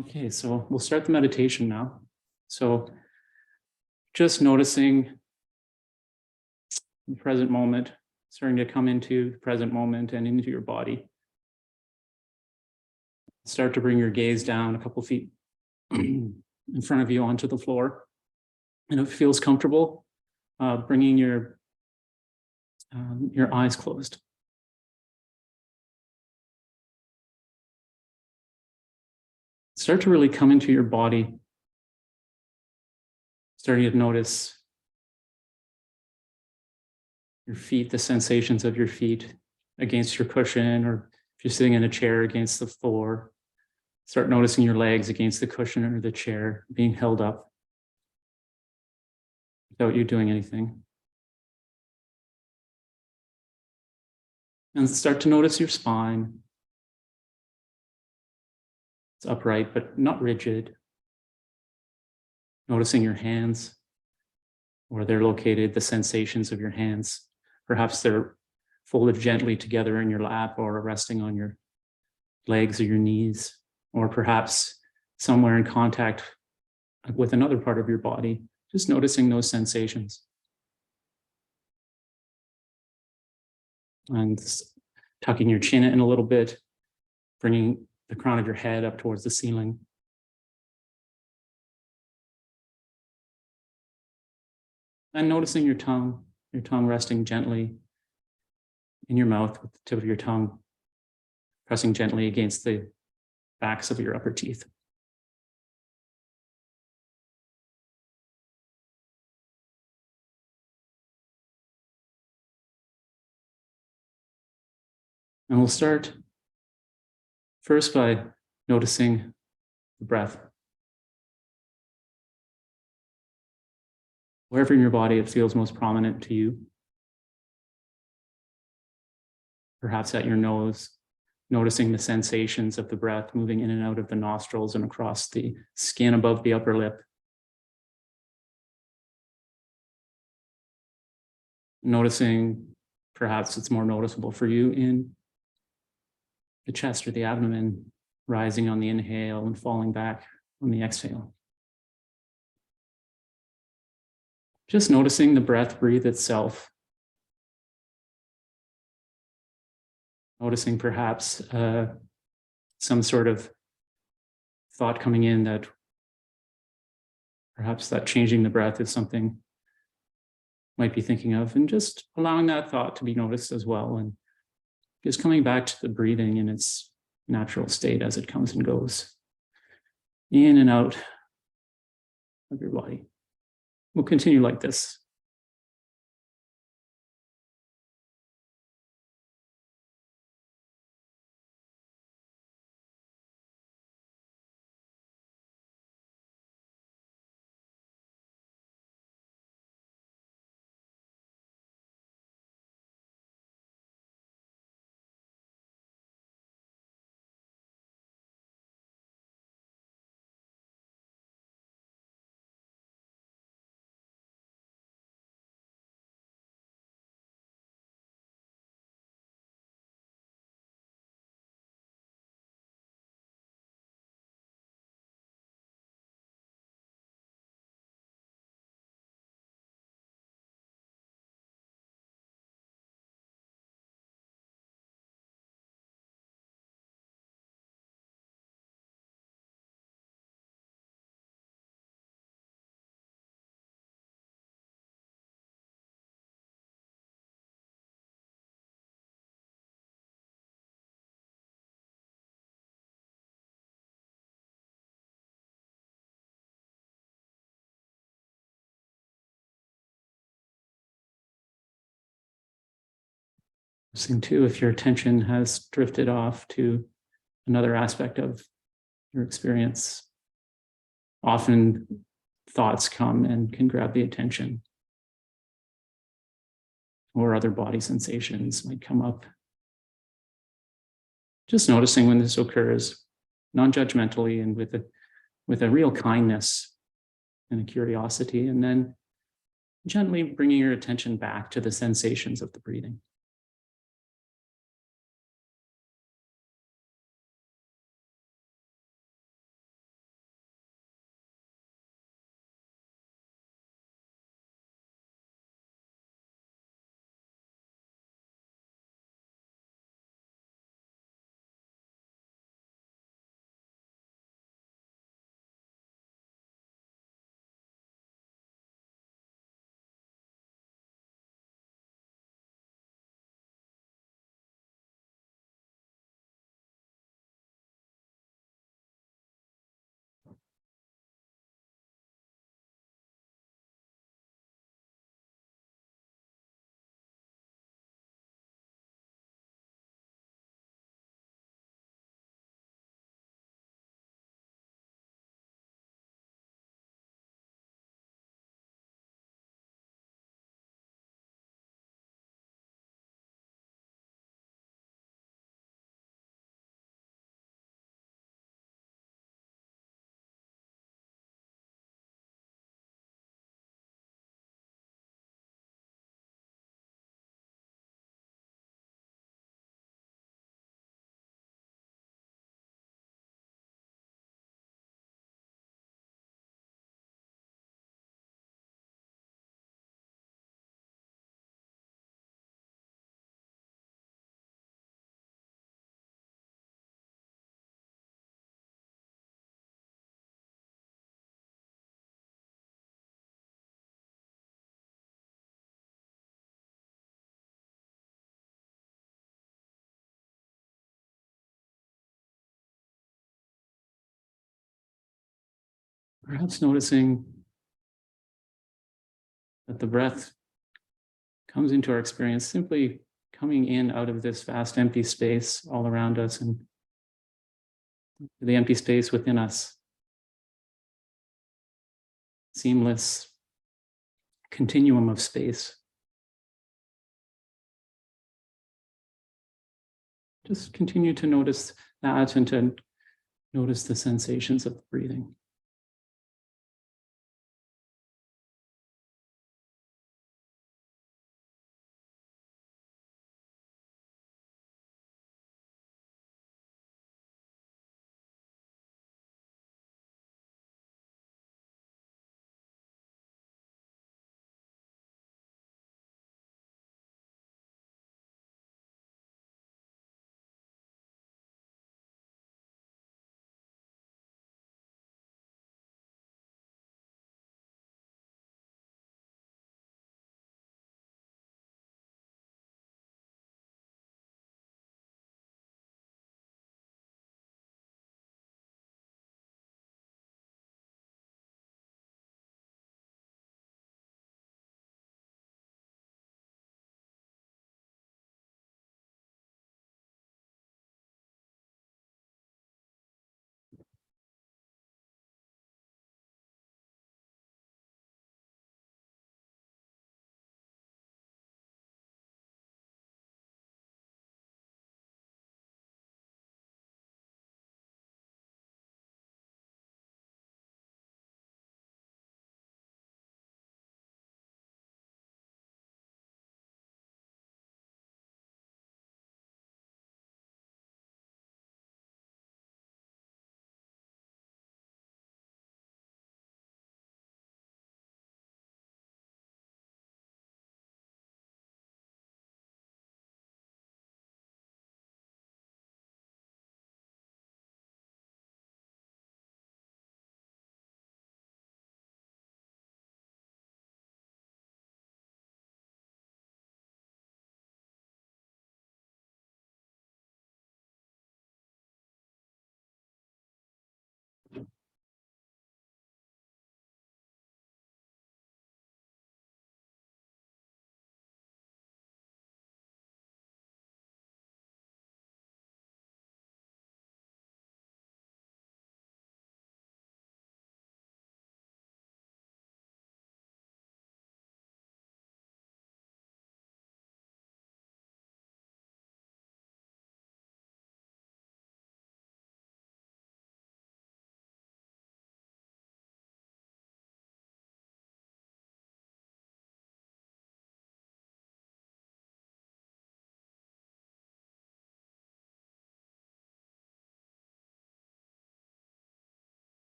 Okay, so we'll start the meditation now. So just noticing the present moment, starting to come into the present moment and into your body. Start to bring your gaze down a couple feet in front of you onto the floor. And if it feels comfortable, bringing your eyes closed. Start to really come into your body. Starting to notice your feet, the sensations of your feet against your cushion, or if you're sitting in a chair, against the floor. Start noticing your legs against the cushion or the chair being held up without you doing anything. And start to notice your spine. It's upright, but not rigid. Noticing your hands, where they're located, the sensations of your hands. Perhaps they're folded gently together in your lap or resting on your legs or your knees, or perhaps somewhere in contact with another part of your body. Just noticing those sensations. And tucking your chin in a little bit, bringing the crown of your head up towards the ceiling. And noticing your tongue resting gently in your mouth with the tip of your tongue pressing gently against the backs of your upper teeth. And we'll start first by noticing the breath. Wherever in your body it feels most prominent to you. Perhaps at your nose, noticing the sensations of the breath moving in and out of the nostrils and across the skin above the upper lip. Noticing, perhaps it's more noticeable for you in the chest or the abdomen, rising on the inhale and falling back on the exhale. Just noticing the breath breathe itself. Noticing perhaps some sort of thought coming in that perhaps that changing the breath is something might be thinking of, and just allowing that thought to be noticed as well, and just coming back to the breathing in its natural state as it comes and goes in and out of your body. We'll continue like this. Noticing too, if your attention has drifted off to another aspect of your experience. Often thoughts come and can grab the attention, or other body sensations might come up. Just noticing when this occurs, non-judgmentally and with a real kindness and a curiosity, and then gently bringing your attention back to the sensations of the breathing. Perhaps noticing that the breath comes into our experience simply coming in out of this vast empty space all around us and the empty space within us. Seamless continuum of space. Just continue to notice that and to notice the sensations of the breathing.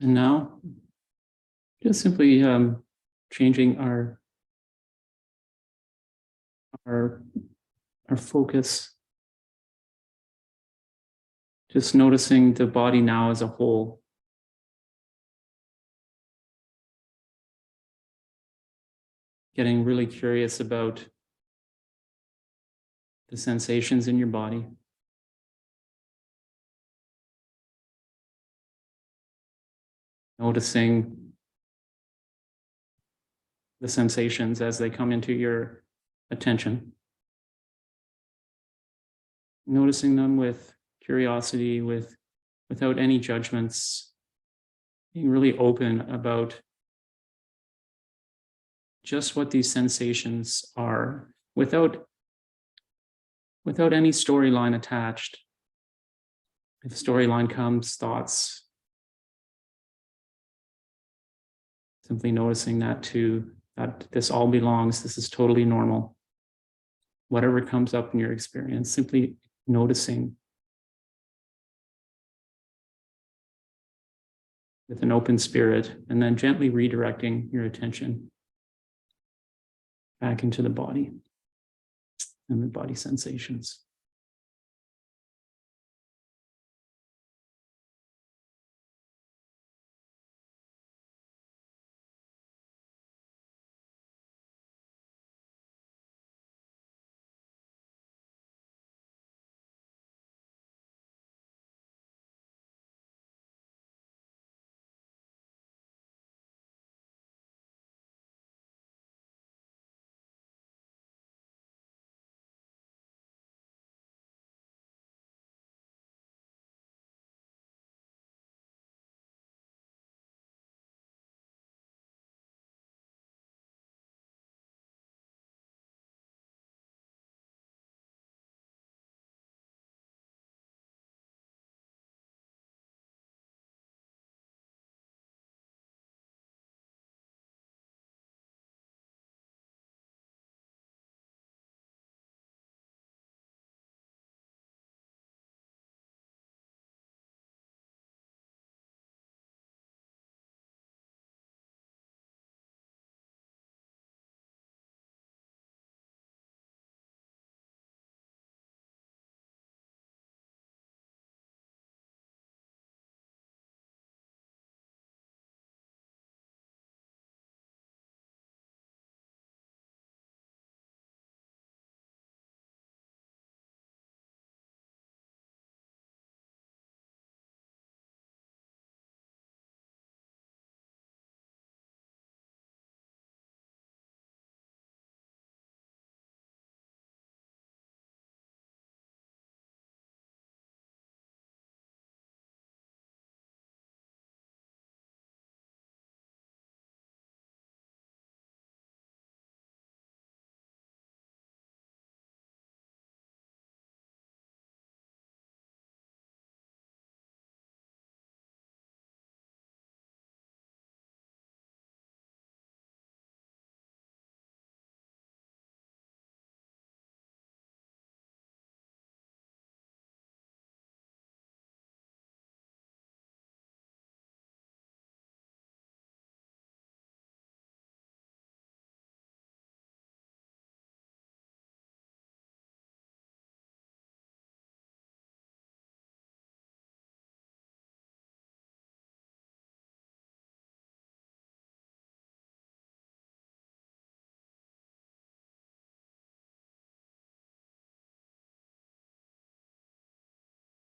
And now, just simply changing our focus. Just noticing the body now as a whole. Getting really curious about the sensations in your body. Noticing the sensations as they come into your attention. Noticing them with curiosity, without any judgments, being really open about just what these sensations are, without any storyline attached. If storyline comes, thoughts, simply noticing that too, that this all belongs, this is totally normal. Whatever comes up in your experience, simply noticing with an open spirit, and then gently redirecting your attention back into the body and the body sensations.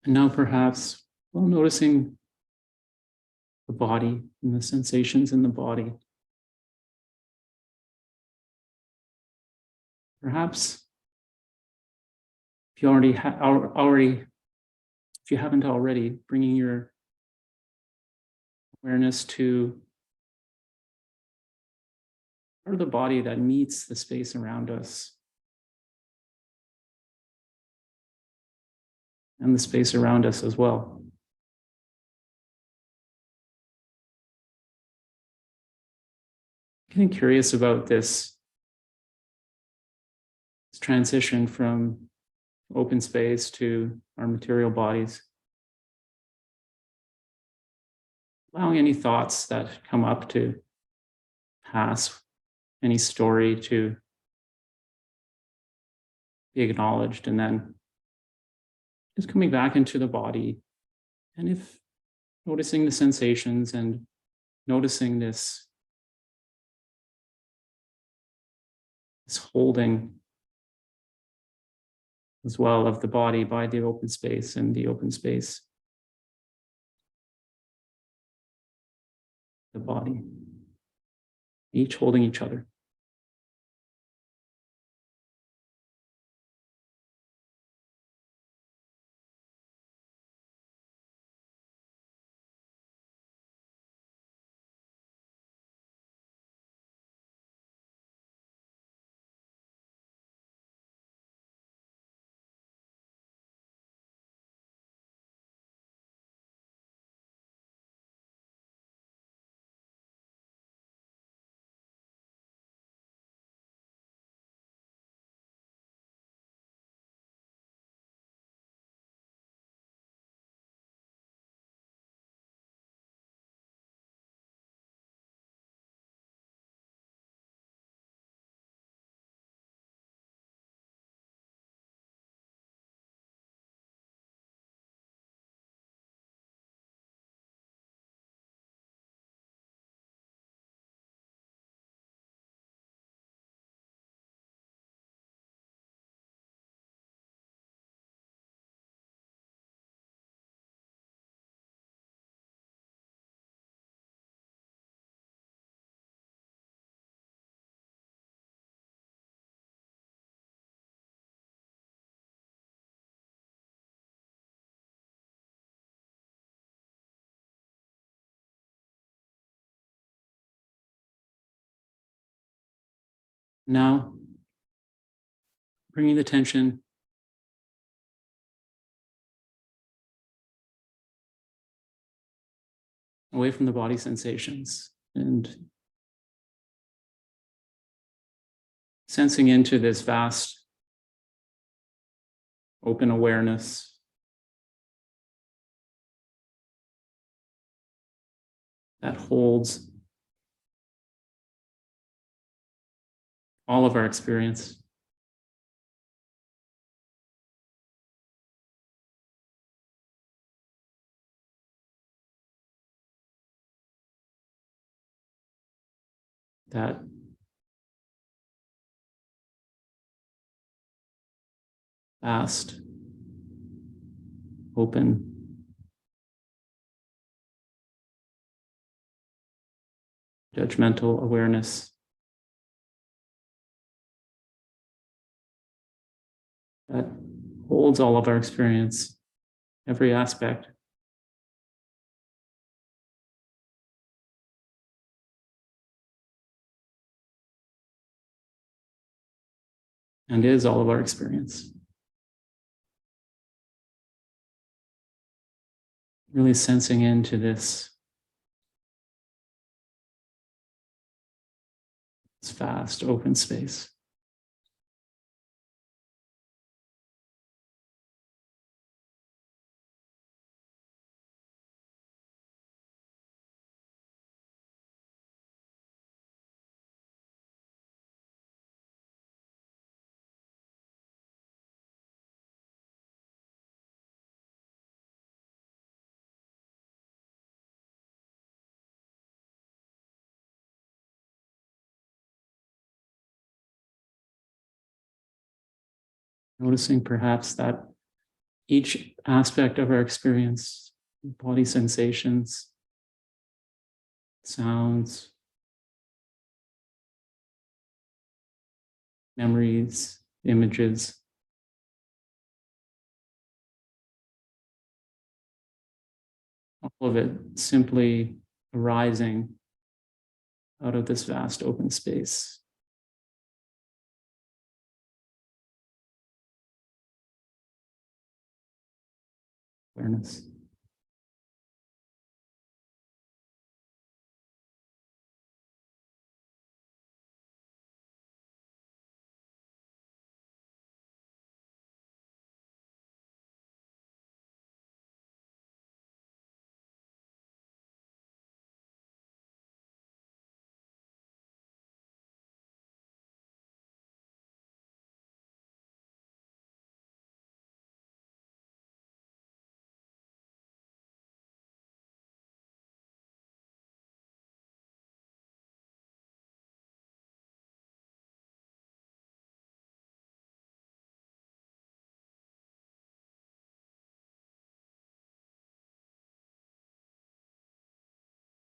And now perhaps, well, noticing the body and the sensations in the body. Perhaps if you if you haven't already, bringing your awareness to part of the body that meets the space around us and the space around us as well. Getting curious about this transition from open space to our material bodies. Allowing any thoughts that come up to pass, any story to be acknowledged, and then just coming back into the body. And if noticing the sensations and noticing this holding as well of the body by the open space and the open space, the body, each holding each other. Now, bringing the attention away from the body sensations and sensing into this vast open awareness that holds all of our experience. That vast, open, judgmental awareness that holds all of our experience, every aspect. And is all of our experience. Really sensing into this vast open space. Noticing perhaps that each aspect of our experience, body sensations, sounds, memories, images, all of it simply arising out of this vast open space. Awareness.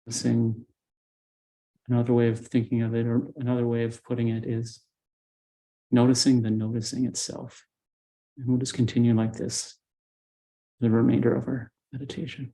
Noticing. Another way of thinking of it, or another way of putting it, is noticing the noticing itself. And we'll just continue like this the remainder of our meditation.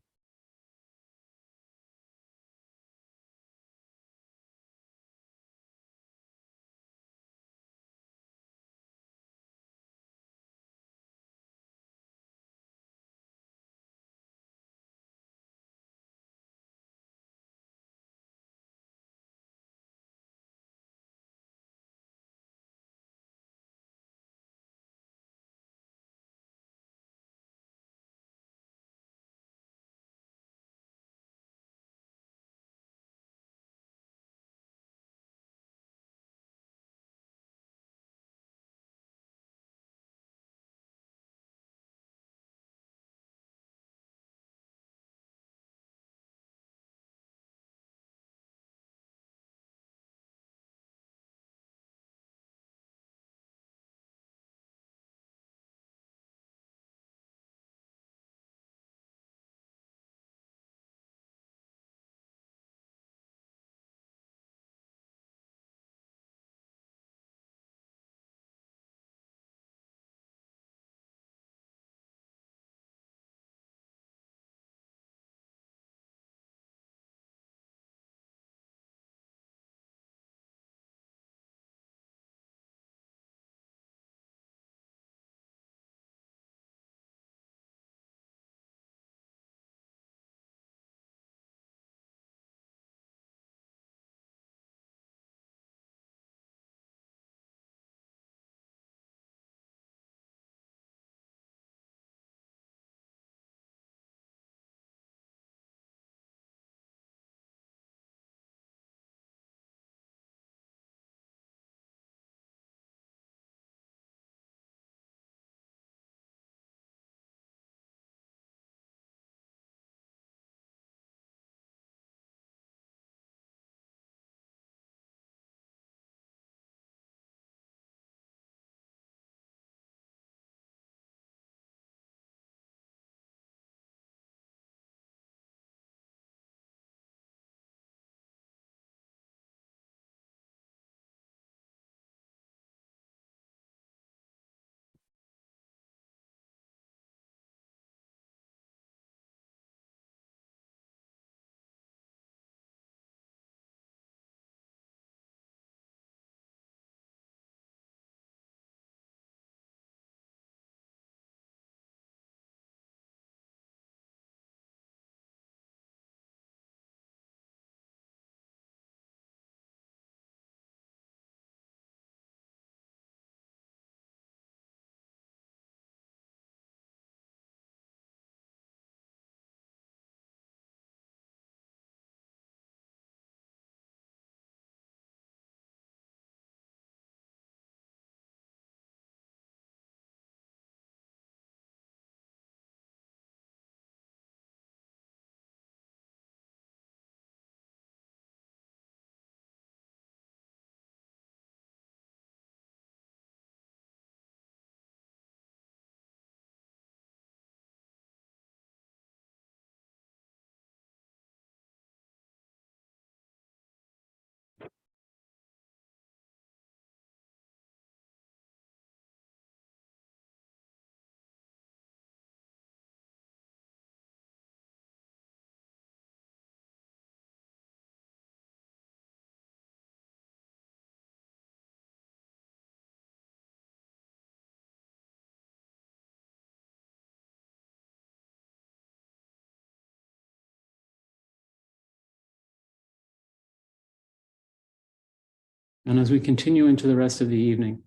And as we continue into the rest of the evening,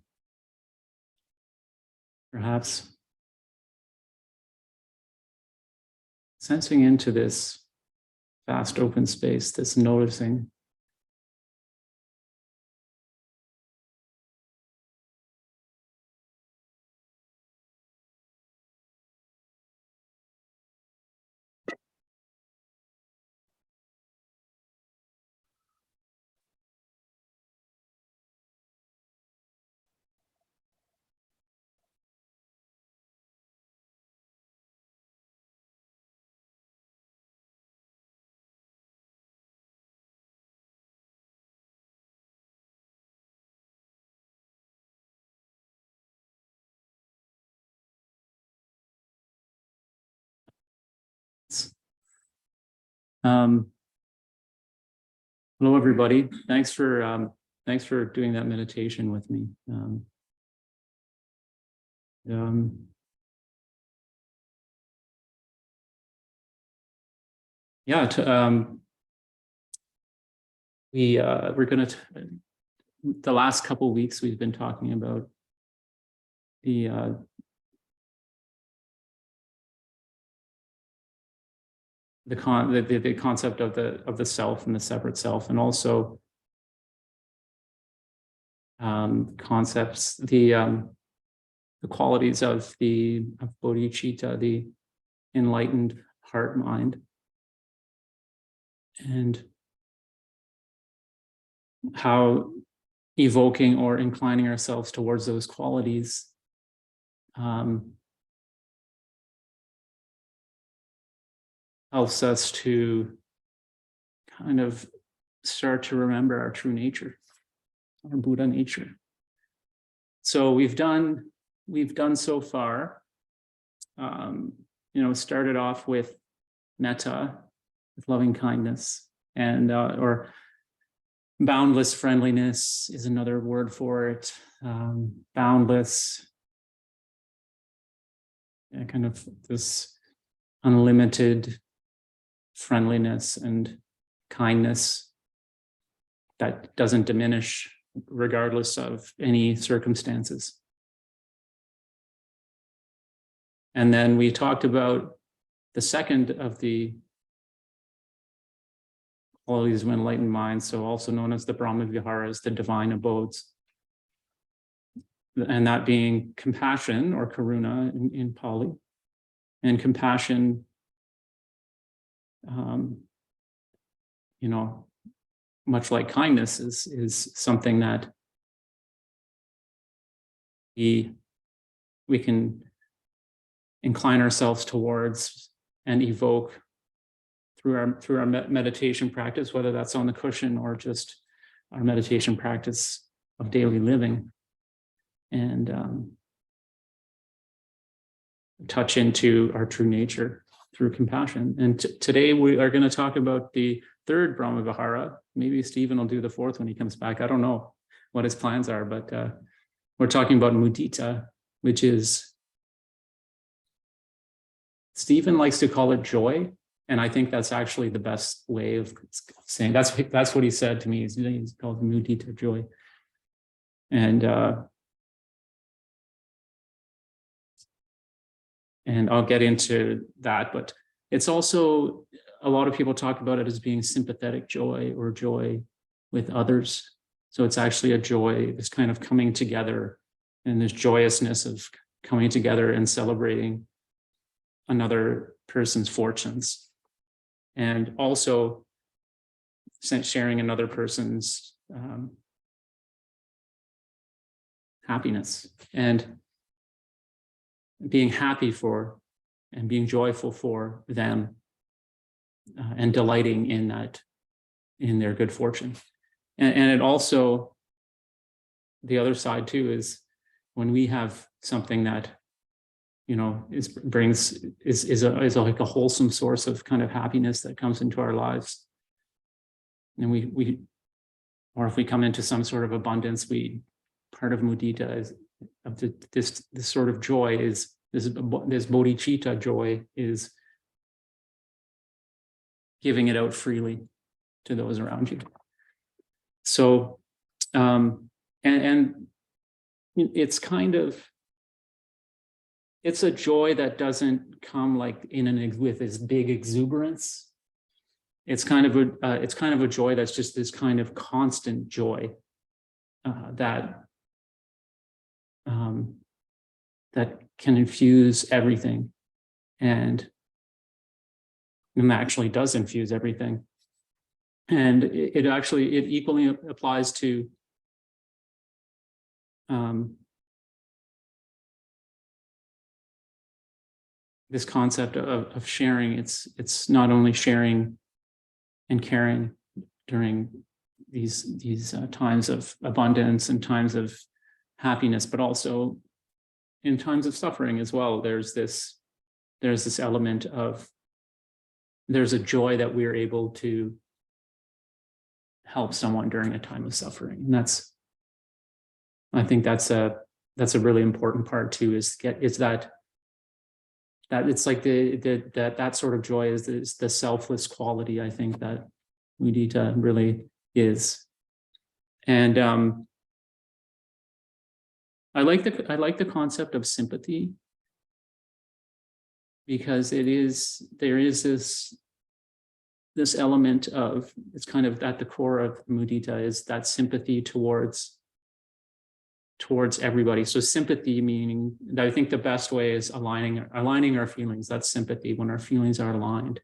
perhaps sensing into this vast open space, this noticing. Um, hello, everybody. Thanks for doing that meditation with me. Yeah, we're going to, the last couple of weeks we've been talking about the concept of the self and the separate self, and also concepts, the qualities of bodhicitta, the enlightened heart mind, and how evoking or inclining ourselves towards those qualities helps us to kind of start to remember our true nature, our Buddha nature. So we've done so far, started off with metta, with loving kindness, and or boundless friendliness is another word for it. Boundless, kind of this unlimited friendliness and kindness that doesn't diminish regardless of any circumstances. And then we talked about the second of the qualities of enlightened mind, so also known as the Brahma Viharas, the divine abodes. And that being compassion, or karuna in Pali. And compassion, much like kindness, is something that we can incline ourselves towards and evoke through our meditation practice, whether that's on the cushion or just our meditation practice of daily living, and touch into our true nature through compassion. And today we are going to talk about the third Brahma Vihara. Maybe Stephen will do the fourth when he comes back. I don't know what his plans are, but we're talking about mudita, which is, Stephen likes to call it joy. And I think that's actually the best way of saying, that's what he said to me. He's called mudita, joy. And I'll get into that, but it's also, a lot of people talk about it as being sympathetic joy or joy with others. So it's actually a joy, this kind of coming together, and this joyousness of coming together and celebrating another person's fortunes, and also sharing another person's happiness, and being happy for and being joyful for them, and delighting in that, in their good fortune. And it also, the other side too, is when we have something that, is like a wholesome source of kind of happiness that comes into our lives, and or if we come into some sort of abundance, part of mudita is of this sort of joy is this bodhicitta joy is giving it out freely to those around you. So And it's kind of, it's a joy that doesn't come like with this big exuberance. It's kind of a joy that's just this kind of constant joy that can infuse everything, and actually does infuse everything. And it equally applies to this concept of sharing. It's not only sharing and caring during these times of abundance and times of happiness, but also in times of suffering as well. There's this element of, there's a joy that we're able to help someone during a time of suffering. And I think that's a really important part too, is that it's like that sort of joy is the selfless quality, I think, that mudita really is. And I like the concept of sympathy, because there is this element of, it's kind of at the core of mudita, is that sympathy towards everybody. So sympathy, meaning that I think the best way is aligning our feelings. That's sympathy, when our feelings are aligned.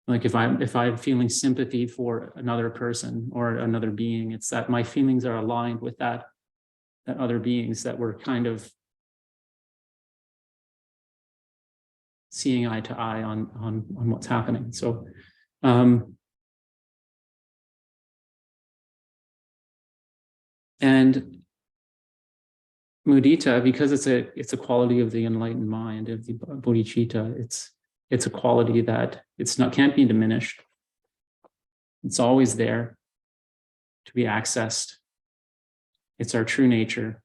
Like if I'm feeling sympathy for another person or another being, it's that my feelings are aligned with that other beings, that we're kind of seeing eye to eye on what's happening. So and mudita, because it's a quality of the enlightened mind, of the bodhicitta, it's a quality that can't be diminished. It's always there to be accessed. It's our true nature.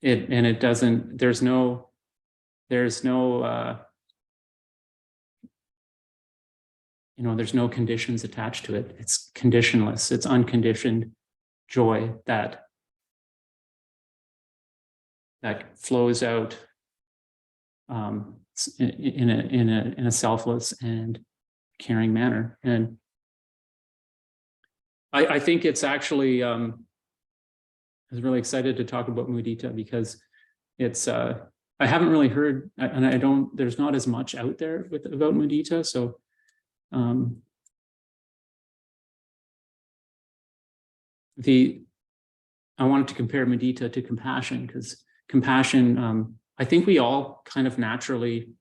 There's no conditions attached to it. It's conditionless. It's unconditioned joy that flows out in a selfless and caring manner. And I think it's actually, I was really excited to talk about mudita, because it's I haven't really heard, and there's not as much out there about mudita. So I wanted to compare mudita to compassion, because compassion, I think we all kind of naturally,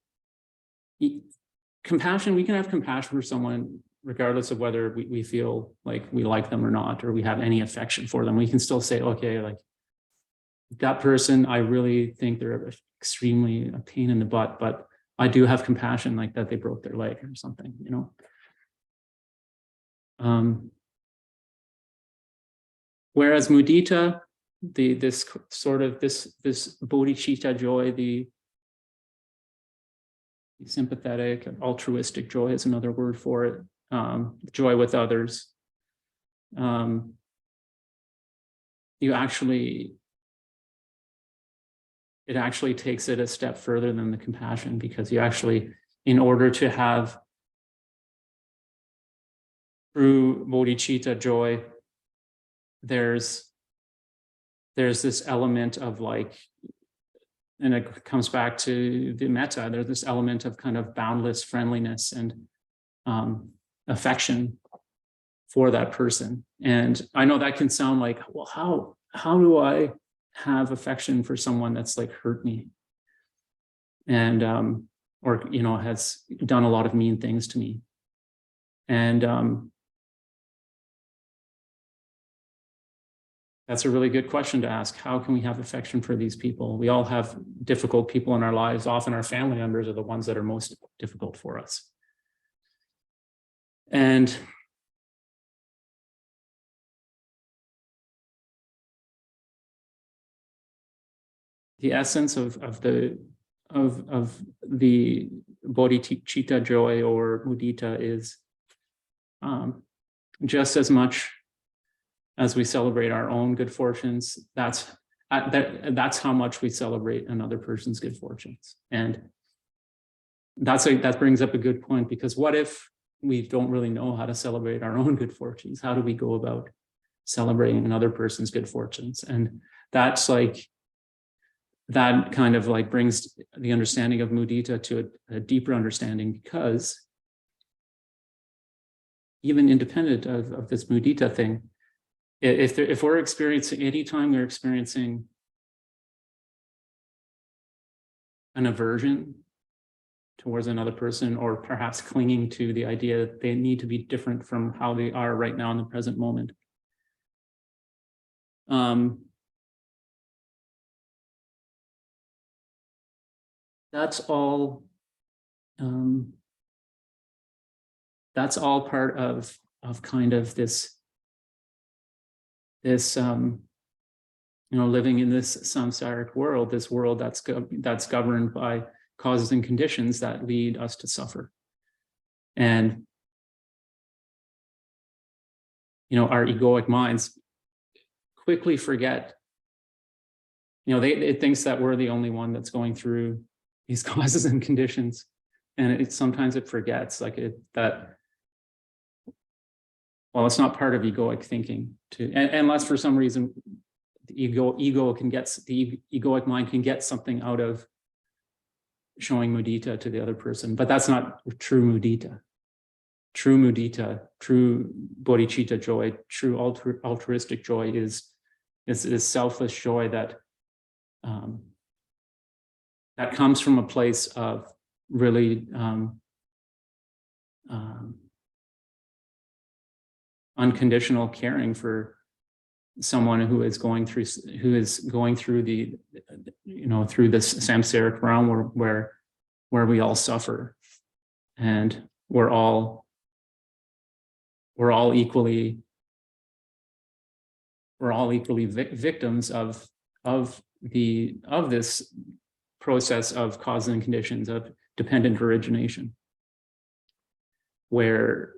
compassion, we can have compassion for someone regardless of whether we feel like we like them or not, or we have any affection for them. We can still say, okay, like that person, I really think they're extremely a pain in the butt, but I do have compassion, like that they broke their leg or something, Whereas mudita, this bodhicitta joy, the sympathetic, altruistic joy is another word for it. Joy with others. It actually takes it a step further than the compassion, because you actually, in order to have true bodhicitta joy, there's this element of like, and it comes back to the metta, there's this element of kind of boundless friendliness and affection for that person. And I know that can sound like, well, how do I have affection for someone that's like hurt me and or has done a lot of mean things to me? And that's a really good question to ask. How can we have affection for these people? We all have difficult people in our lives. Often our family members are the ones that are most difficult for us. And the essence of the bodhicitta joy or mudita is just as much as we celebrate our own good fortunes, that's how much we celebrate another person's good fortunes. And that brings up a good point, because what if we don't really know how to celebrate our own good fortunes? How do we go about celebrating another person's good fortunes? And that's like, that kind of like brings the understanding of mudita to a deeper understanding, because even independent of this mudita thing, if we're experiencing, anytime we're experiencing an aversion towards another person, or perhaps clinging to the idea that they need to be different from how they are right now in the present moment, that's all part of kind of this living in this samsaric world, this world that's governed by causes and conditions that lead us to suffer. And our egoic minds quickly forget, it thinks that we're the only one that's going through these causes and conditions, and sometimes it forgets that well, it's not part of egoic thinking unless for some reason the egoic mind can get something out of showing mudita to the other person. But that's not true mudita. True mudita, true bodhicitta joy, true altruistic joy is selfless joy that comes from a place of really unconditional caring for someone who is going through the through this samsaric realm where we all suffer, and we're all equally victims of this process of causes and conditions, of dependent origination, where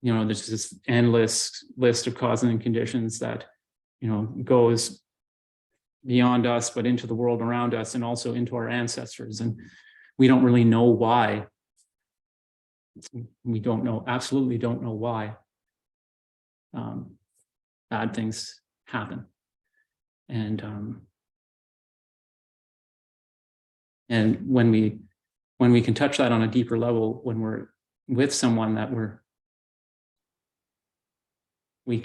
there's this endless list of causes and conditions that goes beyond us, but into the world around us, and also into our ancestors. And we don't really know why. We absolutely don't know why bad things happen. And when we can touch that on a deeper level, when we're with someone that we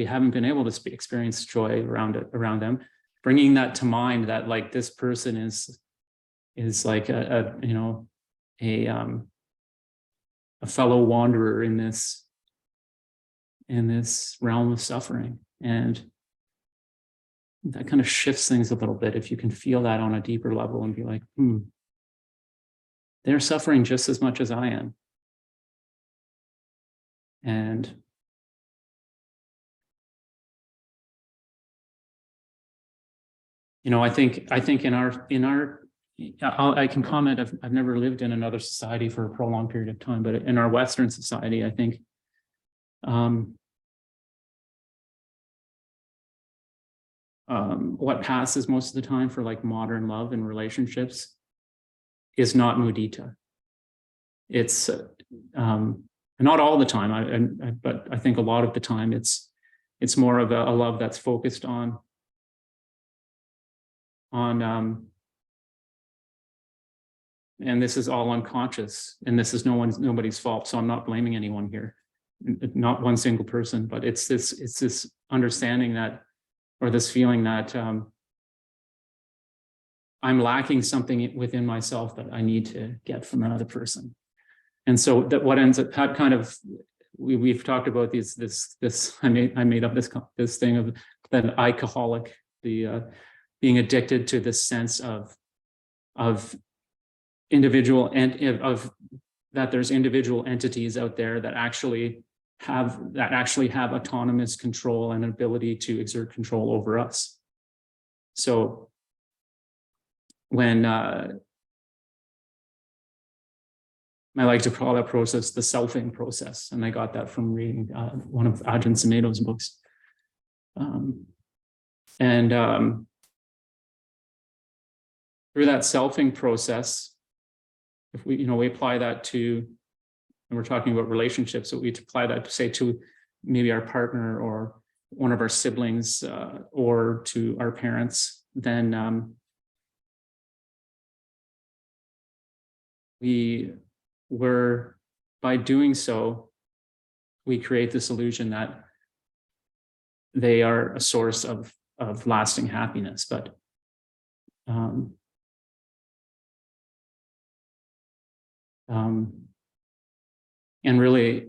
haven't been able to experience joy around them, bringing that to mind, that like this person is like a fellow wanderer in this realm of suffering. And that kind of shifts things a little bit if you can feel that on a deeper level and be like, they're suffering just as much as I am. And I think in our I can comment, I've never lived in another society for a prolonged period of time, but in our Western society, I think what passes most of the time for like modern love and relationships is not mudita. It's not all the time, but I think a lot of the time it's more of a love that's focused on and this is all unconscious, and this is nobody's fault, so I'm not blaming anyone here, not one single person, but it's this understanding that, or this feeling that I'm lacking something within myself that I need to get from another person. And so that what ends up kind of, we've talked about this I made up this thing of that alcoholic, the being addicted to this sense of individual, and that there's individual entities out there that actually have autonomous control and ability to exert control over us. So when I like to call that process the selfing process. And I got that from reading one of Ajahn Sumedho's books. Through that selfing process, if we apply that to, and we're talking about relationships, so we apply that to, say, to maybe our partner or one of our siblings or to our parents, then by doing so, we create this illusion that they are a source of lasting happiness. But and really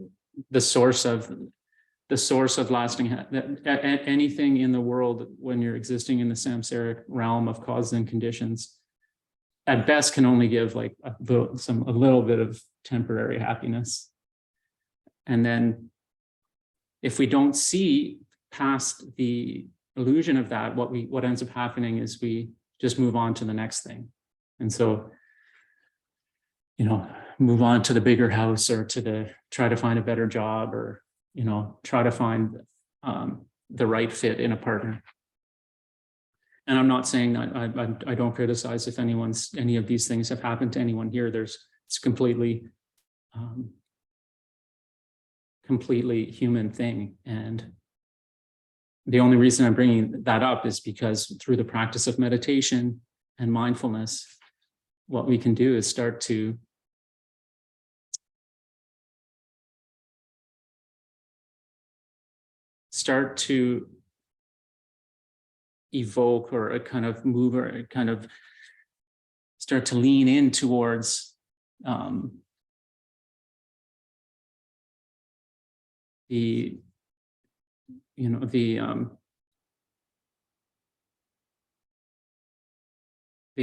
the source of lasting anything in the world, when you're existing in the samsaric realm of causes and conditions, at best can only give like a little bit of temporary happiness. And then if we don't see past the illusion of that, what ends up happening is we just move on to the next thing. And so, move on to the bigger house, or try to find a better job, or, try to find the right fit in a partner. And I'm not saying that I don't criticize if any of these things have happened to anyone here. It's completely human thing. And the only reason I'm bringing that up is because through the practice of meditation and mindfulness, what we can do is start to evoke, or a kind of move, or a kind of start to lean in towards the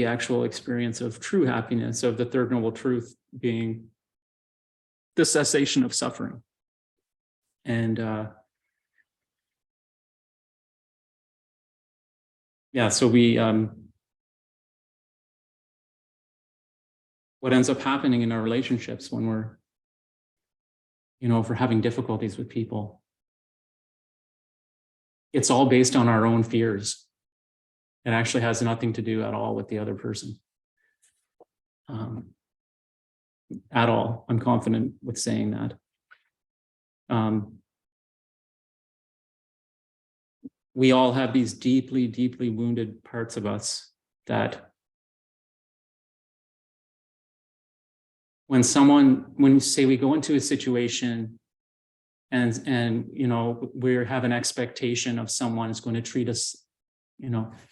actual experience of true happiness, of the third noble truth being the cessation of suffering. And so what ends up happening in our relationships when we're, if we're having difficulties with people, it's all based on our own fears. It actually has nothing to do at all with the other person. At all. I'm confident with saying that. We all have these deeply, deeply wounded parts of us that when you say we go into a situation and we have an expectation of someone is going to treat us,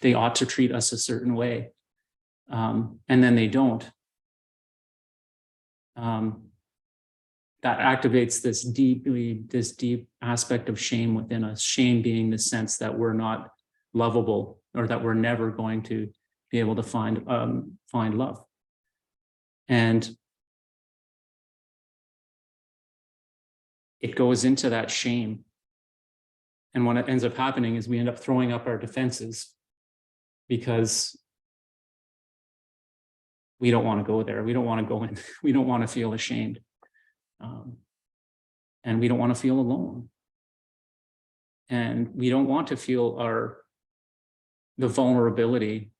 they ought to treat us a certain way, and then they don't. That activates this deep aspect of shame within us. Shame being the sense that we're not lovable, or that we're never going to be able to find love. And it goes into that shame. And what ends up happening is we end up throwing up our defenses, because we don't want to go there. We don't want to go in. We don't want to feel ashamed. And we don't want to feel alone. And we don't want to feel the vulnerability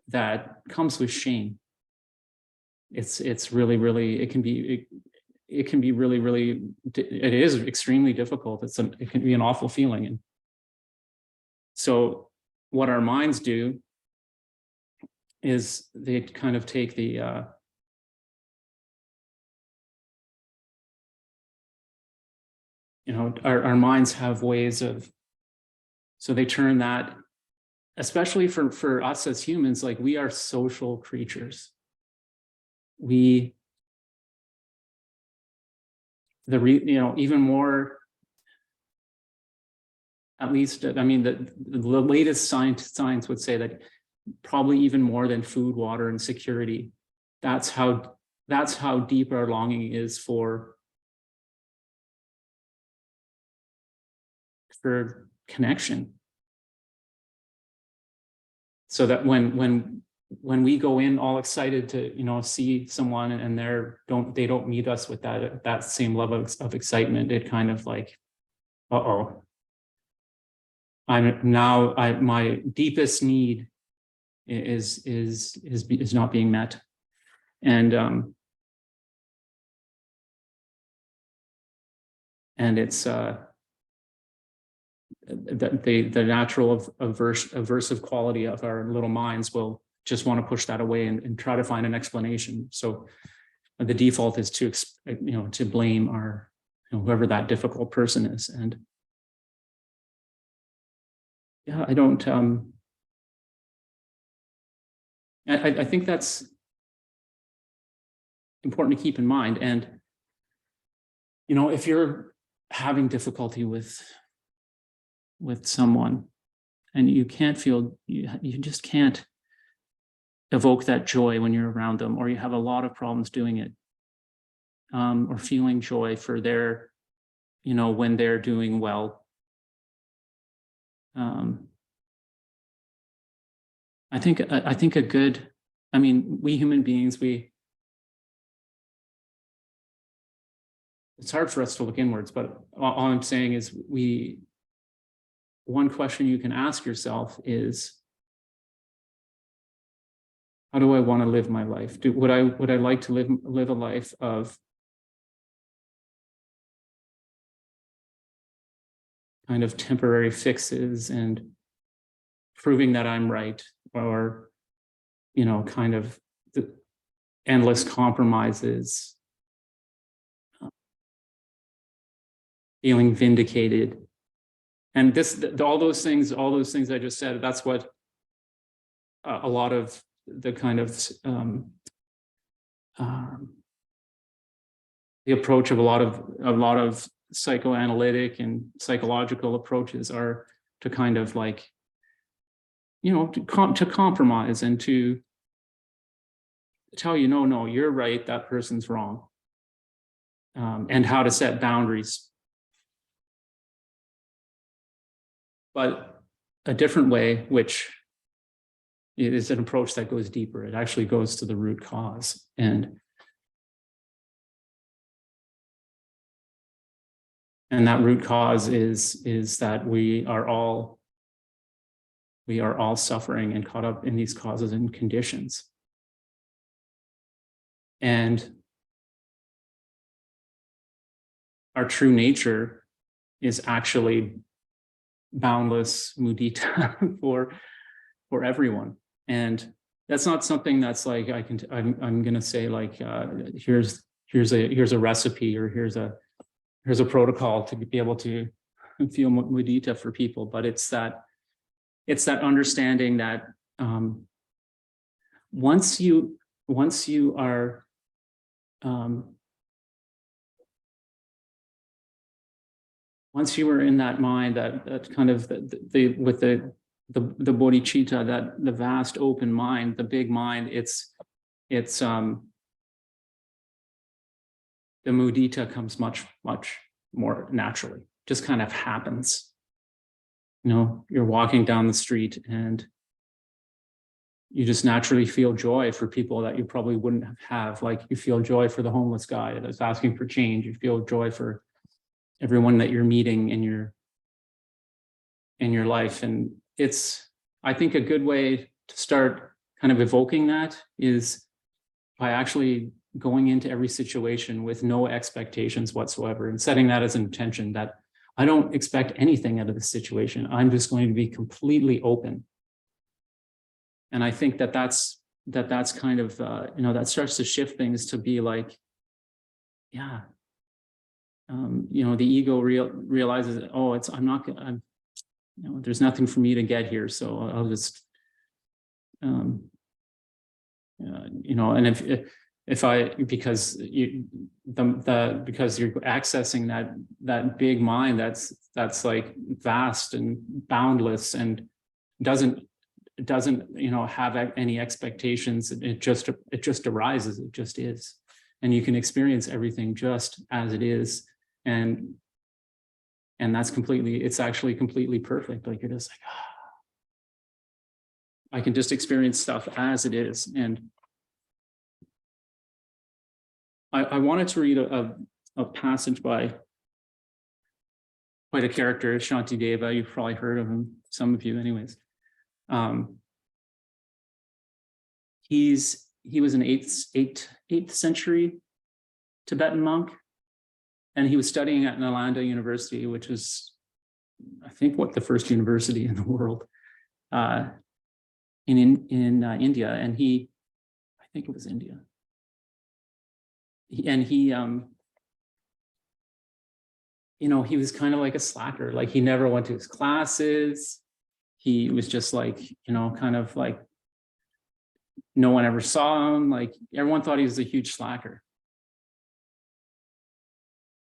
that comes with shame. It's really, really, it is extremely difficult. It can be an awful feeling. And so what our minds do is they kind of take our minds have ways of, so they turn that, especially for us as humans, like we are social creatures. Even more, at least, I mean, the latest science would say that probably even more than food, water, and security, that's how deep our longing is for connection. So that when when we go in all excited to, see someone and they don't meet us with that same level of excitement, it kind of like, uh-oh, my deepest need is not being met. And it's the natural aversive quality of our little minds will just want to push that away and try to find an explanation. So the default is to blame our, whoever that difficult person is. And yeah, I don't, I think that's important to keep in mind. And, if you're having difficulty with someone and you can't feel, you just can't evoke that joy when you're around them, or you have a lot of problems doing it, or feeling joy for their, when they're doing well. I think a good, we human beings, it's hard for us to look inwards, but all I'm saying is one question you can ask yourself is, how do I want to live my life? Would I like to live a life of kind of temporary fixes and proving that I'm right, or, kind of the endless compromises, feeling vindicated? And all those things I just said, that's what a lot of the kind of the approach of a lot of psychoanalytic and psychological approaches are, to kind of like, to compromise and to tell you, no, you're right, that person's wrong, and how to set boundaries. But a different way, which is an approach that goes deeper, it actually goes to the root cause. And that root cause is that we are all suffering and caught up in these causes and conditions. And our true nature is actually boundless mudita for everyone. And that's not something that's like I'm going to say like here's a recipe, or here's a protocol to be able to feel mudita for people, but it's that understanding that once you are once you are in that mind, that kind of with the bodhicitta, that the vast open mind, the big mind, it's the mudita comes much more naturally, just kind of happens. You're walking down the street and you just naturally feel joy for people that you probably wouldn't have. Like you feel joy for the homeless guy that's asking for change. You feel joy for everyone that you're meeting in your life. And it's, I think, a good way to start kind of evoking that is by actually going into every situation with no expectations whatsoever, and setting that as an intention that I don't expect anything out of this situation. I'm just going to be completely open. And I think that's kind of, that starts to shift things to be like, yeah, the ego realizes, oh, there's nothing for me to get here. So I'll just, and because you're accessing that big mind that's like vast and boundless and doesn't have any expectations. It just arises. It just is, and you can experience everything just as it is, and it's actually completely perfect. Like you're just like, I can just experience stuff as it is. And I wanted to read a passage by quite a character, Shantideva. You've probably heard of him, some of you anyways. He was an 8th century Tibetan monk, and he was studying at Nalanda University, which is, I think, the first university in the world, in India. And I think it was India. He was kind of like a slacker. Like, he never went to his classes. He was just like, kind of like, no one ever saw him. Like, everyone thought he was a huge slacker.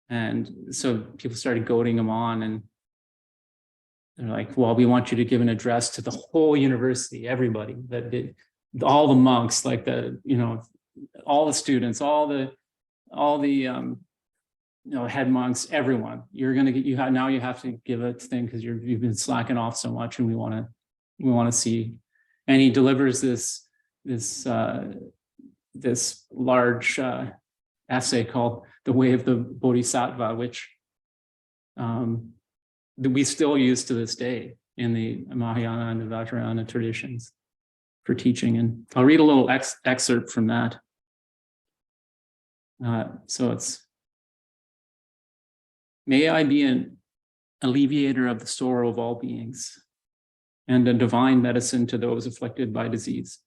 And so people started goading him on, and they're like, well, we want you to give an address to the whole university, everybody, all the monks, like all the students, all the head monks, everyone. You're going to get, now you have to give a thing because you've been slacking off so much, and we want to see. And he delivers this large essay called "The Way of the Bodhisattva," which we still use to this day in the Mahayana and the Vajrayana traditions for teaching. And I'll read a little excerpt from that. So it's, "May I be an alleviator of the sorrow of all beings and a divine medicine to those afflicted by disease.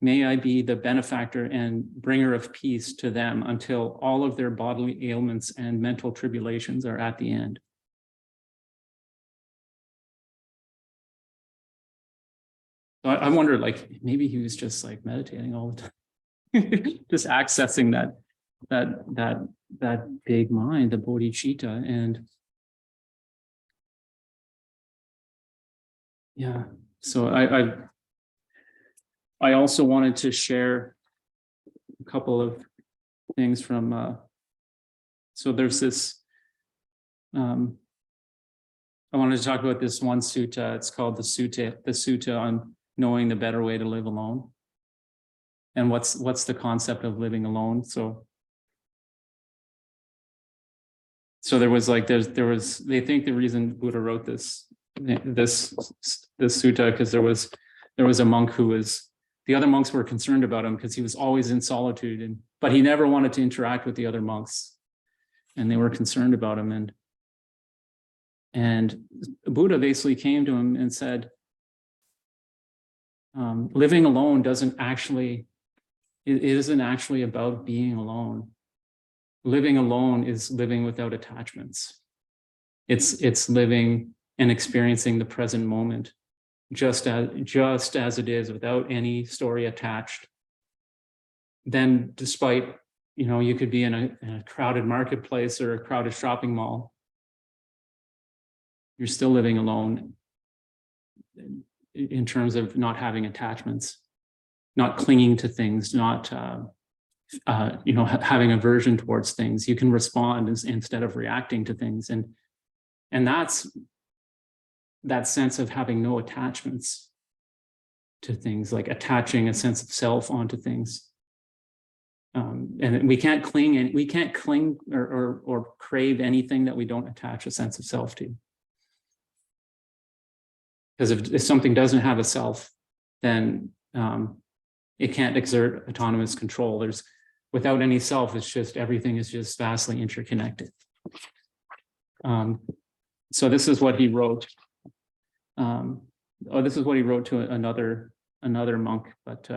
May I be the benefactor and bringer of peace to them until all of their bodily ailments and mental tribulations are at the end." So I wonder, like, maybe he was just like meditating all the time, just accessing that big mind, the bodhicitta. And yeah, so I also wanted to share a couple of things from, so there's this, I wanted to talk about this one sutta. It's called the sutta on knowing the better way to live alone. And what's the concept of living alone? So there was like, they think the reason Buddha wrote this sutta, because there was a monk the other monks were concerned about him because he was always in solitude, but he never wanted to interact with the other monks, and they were concerned about him. And Buddha basically came to him and said, living alone isn't actually about being alone. Living alone is living without attachments. It's living and experiencing the present moment just as it is, without any story attached. Then, despite, you could be in a crowded marketplace or a crowded shopping mall, you're still living alone in terms of not having attachments, not clinging to things, not having aversion towards things. You can respond instead of reacting to things, and that's that sense of having no attachments to things, like attaching a sense of self onto things. And we can't cling or crave anything that we don't attach a sense of self to. Because if something doesn't have a self, then it can't exert autonomous control. Without any self, it's just, everything is just vastly interconnected. So this is what he wrote. This is what he wrote to another monk, but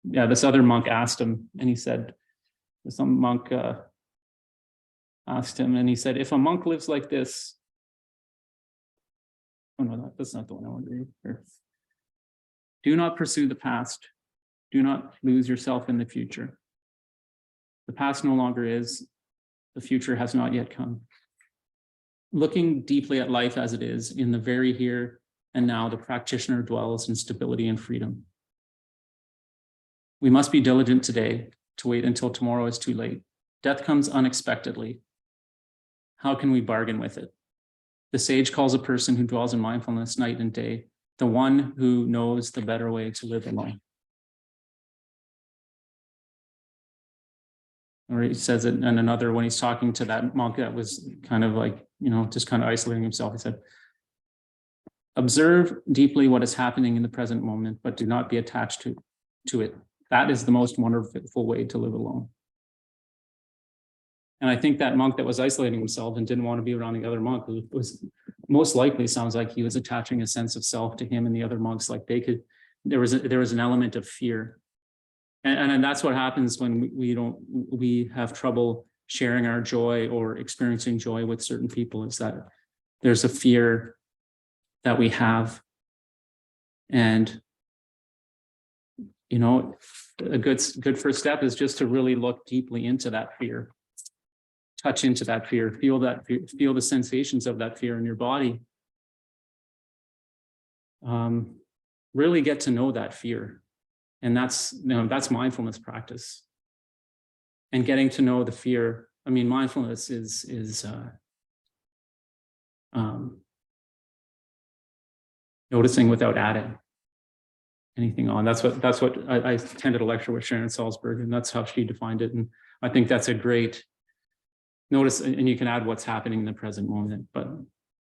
this other monk asked him, and he said, some monk asked him, and he said, if a monk lives like this, oh no, that's not the one I want to read here. Do not pursue the past. Do not lose yourself in the future. The past no longer is. The future has not yet come. Looking deeply at life as it is, in the very here and now, the practitioner dwells in stability and freedom. We must be diligent today to wait until tomorrow is too late. Death comes unexpectedly. How can we bargain with it? The sage calls a person who dwells in mindfulness night and day the one who knows the better way to live alone. Or he says it in another, when he's talking to that monk that was kind of like, just kind of isolating himself. He said, observe deeply what is happening in the present moment, but do not be attached to it. That is the most wonderful way to live alone. And I think that monk that was isolating himself and didn't want to be around the other monk was most likely, sounds like he was attaching a sense of self to him and the other monks. Like there was an element of fear. And that's what happens when we have trouble sharing our joy or experiencing joy with certain people, is that there's a fear that we have. And, a good first step is just to really look deeply into that fear, touch into that fear, feel the sensations of that fear in your body. Really get to know that fear. And that's mindfulness practice. And getting to know the fear. I mean, mindfulness is noticing without adding anything on. That's what I attended a lecture with Sharon Salzberg, and that's how she defined it. And I think that's a great notice. And you can add what's happening in the present moment, but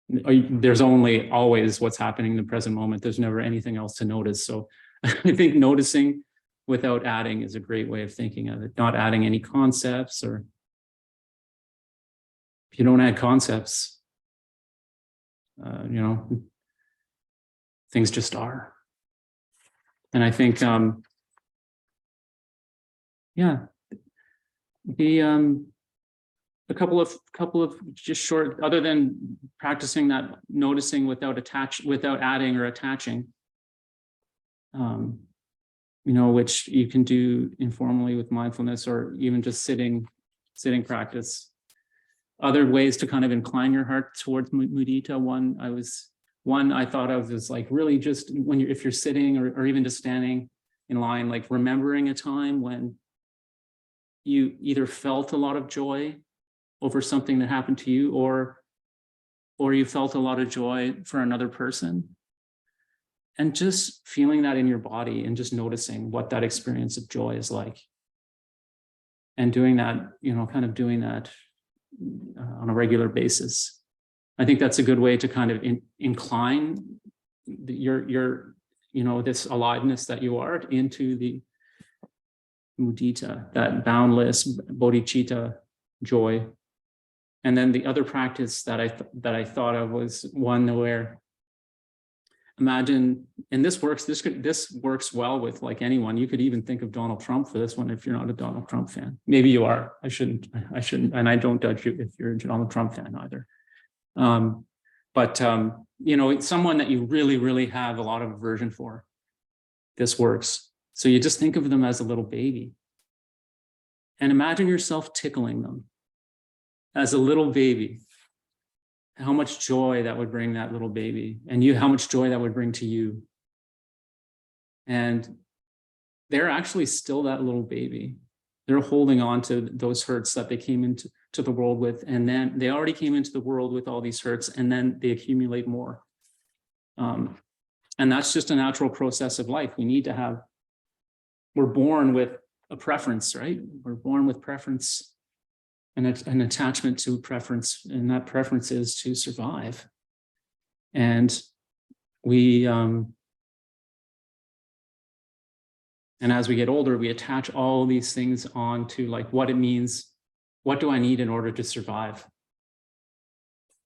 there's only always what's happening in the present moment. There's never anything else to notice. So I think noticing without adding is a great way of thinking of it, not adding any concepts. Or if you don't add concepts, things just are. And I think, a couple of just short, other than practicing that noticing without adding or attaching, which you can do informally with mindfulness, or even just sitting practice. Other ways to kind of incline your heart towards mudita. One I thought of is like really just if you're sitting or even just standing in line, like remembering a time when you either felt a lot of joy over something that happened to you, or you felt a lot of joy for another person. And just feeling that in your body and just noticing what that experience of joy is like. And doing that, kind of doing that on a regular basis. I think that's a good way to kind of incline your this aliveness that you are into the mudita, that boundless bodhicitta joy. And then the other practice that I thought of was one where, imagine, and this works well with like anyone. You could even think of Donald Trump for this one if you're not a Donald Trump fan. Maybe you are. I shouldn't, and I don't judge you if you're a Donald Trump fan either. But it's someone that you really, really have a lot of aversion for. This works. So you just think of them as a little baby. And imagine yourself tickling them as a little baby. How much joy that would bring that little baby, and how much joy that would bring to you. And they're actually still that little baby. They're holding on to those hurts that they came into the world with, and then they already came into the world with all these hurts, and then they accumulate more. And that's just a natural process of life. We're born with a preference, right? We're born with preference. And an attachment to preference, and that preference is to survive. And and as we get older, we attach all these things on to like what it means. What do I need in order to survive?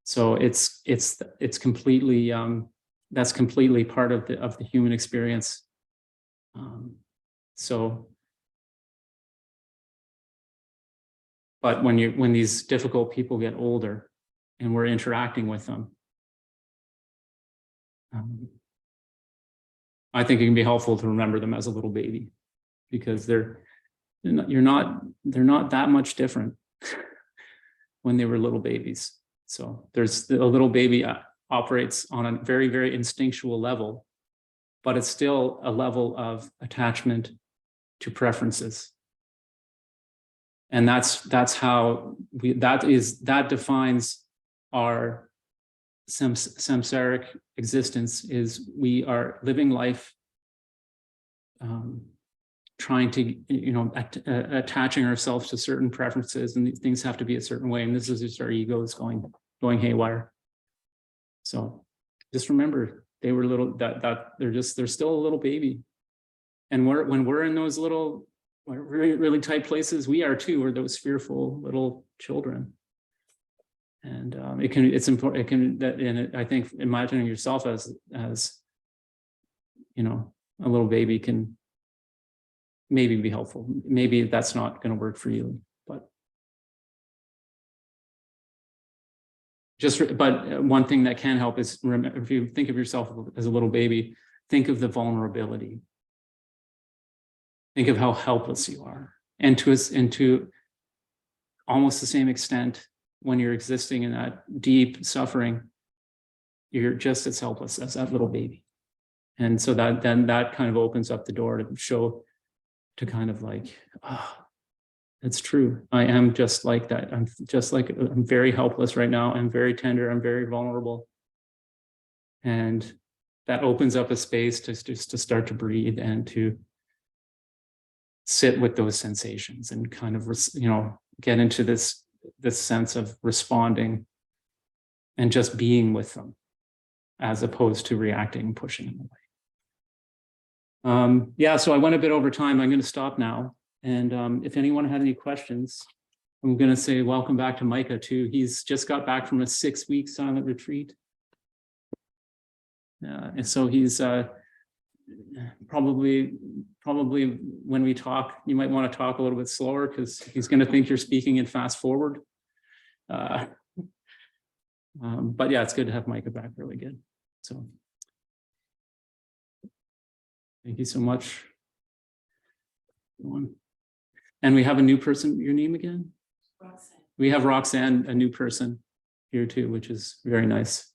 So it's completely that's completely part of the human experience. But when these difficult people get older and we're interacting with them, I think it can be helpful to remember them as a little baby, because they're not that much different when they were little babies. So there's a little baby operates on a very, very instinctual level, but it's still a level of attachment to preferences. And that defines our samsaric existence is we are living life trying to, attaching ourselves to certain preferences, and these things have to be a certain way. And this is just our egos going haywire. So just remember, they were little, they're still a little baby. And when we're in those little, really, really tight places, we are too, we're those fearful little children. And it's important, I think imagining yourself as a little baby can maybe be helpful. Maybe that's not going to work for you, but one thing that can help is, remember, if you think of yourself as a little baby, think of the vulnerability. Think of how helpless you are. And to almost the same extent, when you're existing in that deep suffering, you're just as helpless as that little baby. And so that kind of opens up the door to kind of like, it's true. I am just like that. I'm very helpless right now. I'm very tender. I'm very vulnerable. And that opens up a space to start to breathe and to sit with those sensations and kind of, get into this sense of responding and just being with them, as opposed to reacting, pushing them away. So I went a bit over time. I'm going to stop now. And if anyone had any questions, I'm going to say welcome back to Micah too. He's just got back from a 6-week silent retreat. And so he's probably when we talk, you might want to talk a little bit slower, because he's going to think you're speaking in fast forward. But yeah, it's good to have Micah back. Really good. So thank you so much. And we have a new person. Your name again? Roxanne. We have Roxanne, a new person here too, which is very nice.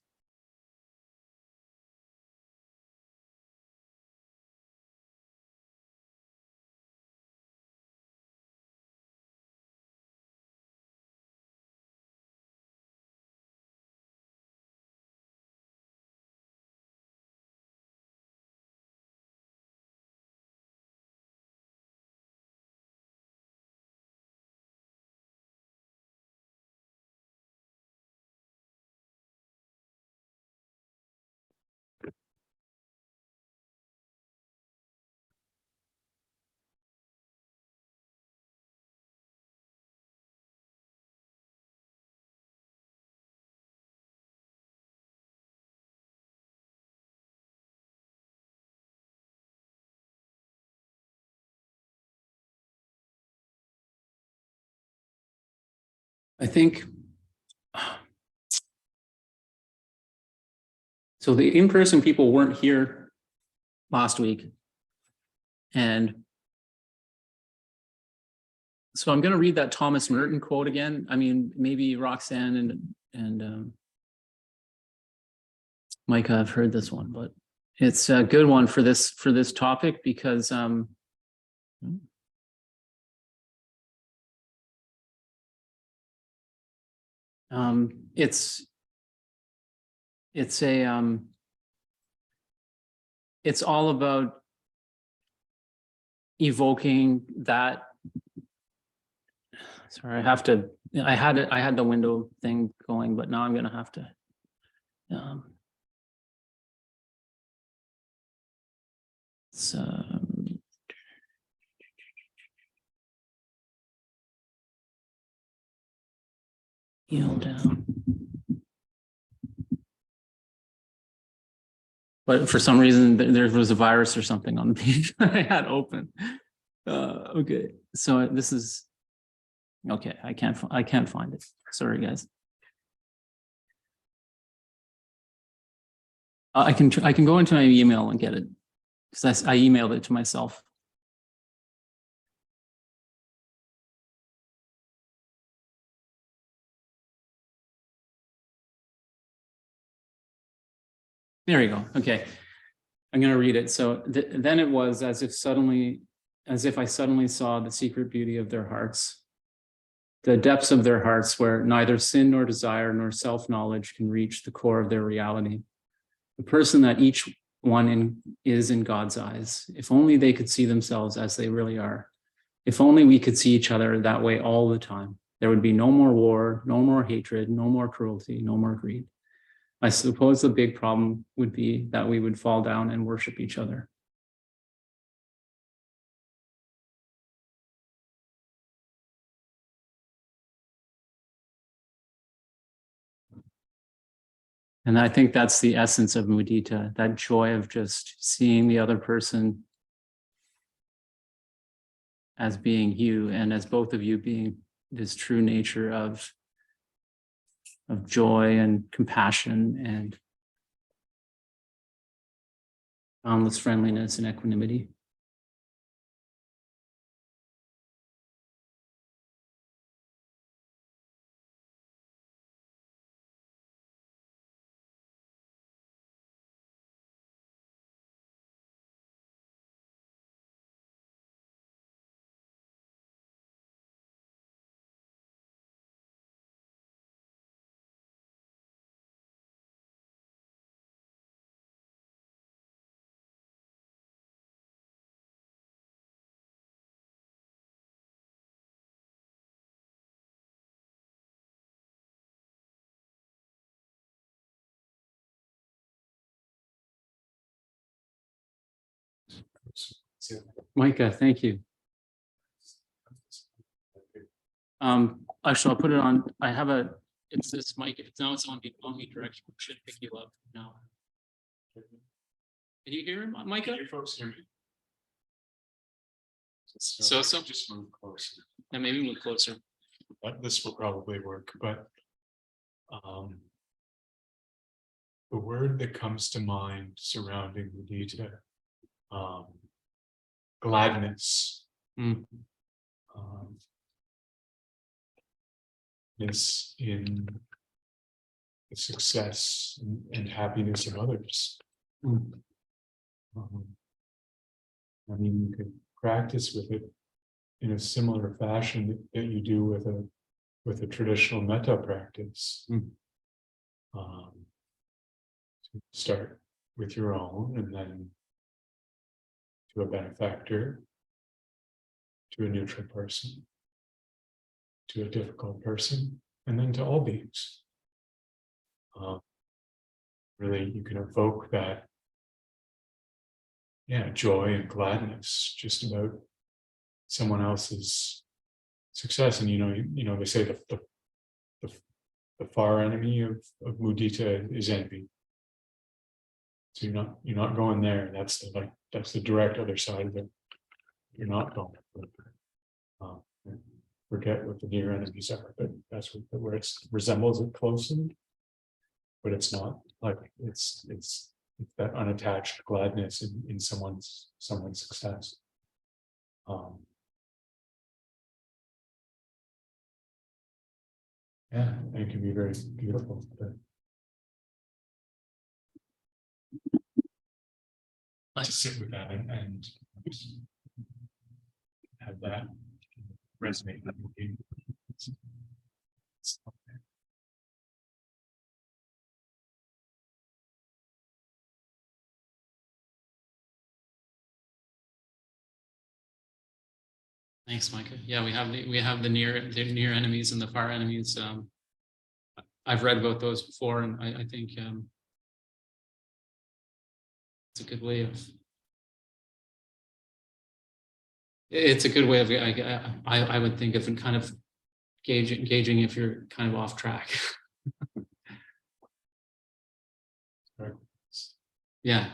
I think, so the in-person people weren't here last week. And so I'm going to read that Thomas Merton quote again. I mean, maybe Roxanne and Micah have heard this one, but it's a good one for this topic, because it's all about evoking that. Sorry, I had the window thing going, but now I'm going to have to. Heal down. But for some reason, there was a virus or something on the page that I had open. Okay, so this is okay. I can't find it. Sorry, guys. I can go into my email and get it, because I emailed it to myself. There you go. Okay, I'm going to read it. So then it was as if I suddenly saw the secret beauty of their hearts. the depths of their hearts where neither sin nor desire nor self-knowledge can reach the core of their reality. The person that each one is in God's eyes. If only they could see themselves as they really are. If only we could see each other that way all the time. There would be no more war, no more hatred, no more cruelty, no more greed. I suppose the big problem would be that we would fall down and worship each other. And I think that's the essence of mudita, that joy of just seeing the other person as being you and as both of you being this true nature of joy and compassion and boundless friendliness and equanimity. Micah, thank you. Actually, I'll put it on. I have it's this mic. If now it's on the direction, it should pick you up now. Can you hear him, Micah? Your folks hear me? So just move closer. And maybe move closer. But this will probably work, but the word that comes to mind surrounding mudita, gladness, is in the success and happiness of others. I mean, you could practice with it in a similar fashion that you do with a traditional metta practice. Start with your own, and then to a benefactor, to a neutral person, to a difficult person, and then to all beings. Really, you can evoke that, joy and gladness just about someone else's success. And they say the far enemy of mudita is envy. So you're not going there. That's the direct other side of it. You're not going. Forget what the near enemies are, but that's where it resembles it closely. But it's not like it's that unattached gladness in someone's success. And it can be very beautiful. To sit with that and have that resonate with you. Thanks, Micah. Yeah, we have the near enemies and the far enemies. I've read about those before, and I think it's a good way of. It's a good way of. I would think of kind of gauging if you're kind of off track. Yeah.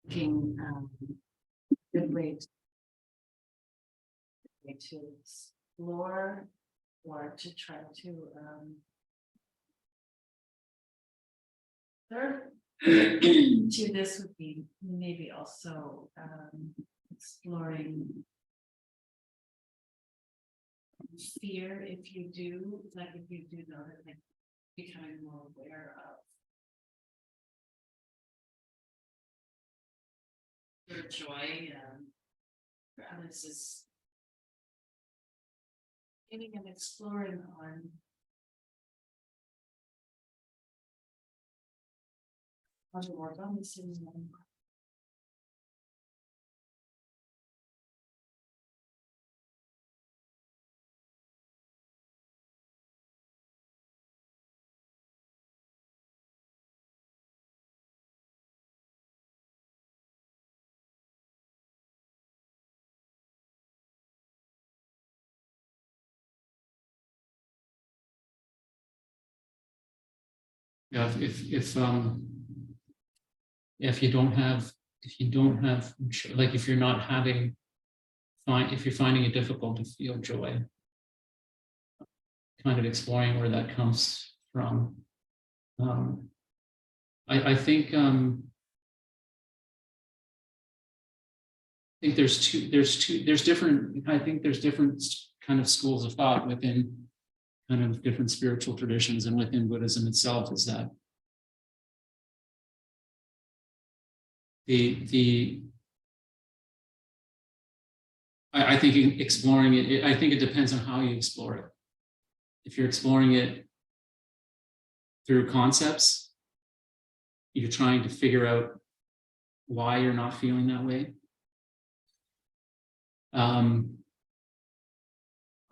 Looking, good way to explore or to try to third to this would be maybe also exploring fear if you do know that, like, becoming more aware of your joy for others is getting and exploring on how to work on this in Yeah, if you don't have, like, if you're not having, if you're finding it difficult to feel joy, kind of exploring where that comes from. I think there's different, I think there's different kind of schools of thought within kind of different spiritual traditions and within Buddhism itself, is that I think exploring it, I think it depends on how you explore it. If you're exploring it through concepts, you're trying to figure out why you're not feeling that way.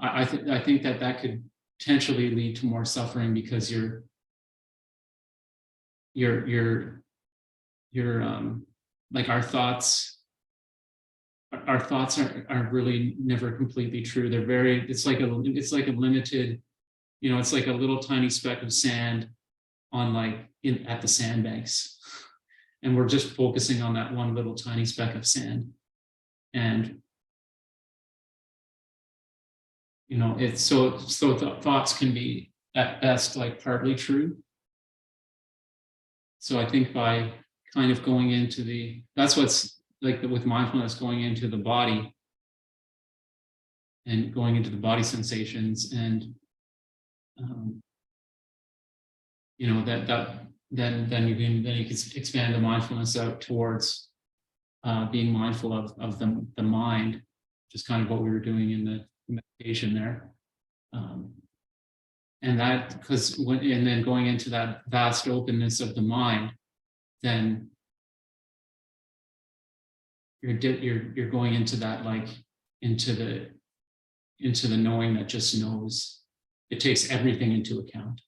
I think that could potentially lead to more suffering, because you're like, our thoughts are really never completely true. They're very, it's like a limited, it's like a little tiny speck of sand on, like, at the sandbanks, and we're just focusing on that one little tiny speck of sand. And it's so thoughts can be at best like partly true. So I think by kind of going into that's what's like with mindfulness, going into the body and going into the body sensations, and then you can expand the mindfulness out towards being mindful of the mind, which is kind of what we were doing in the meditation there. And that, and then going into that vast openness of the mind, then you're going into that, like, into the knowing that just knows. It takes everything into account.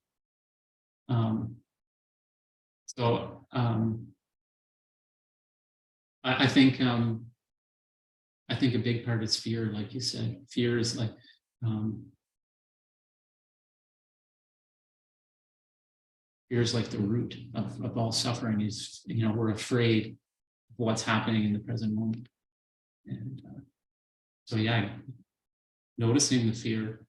I think a big part is fear, like you said. Fear is like fear is like the root of all suffering. Is, we're afraid of what's happening in the present moment. And so yeah, noticing the fear,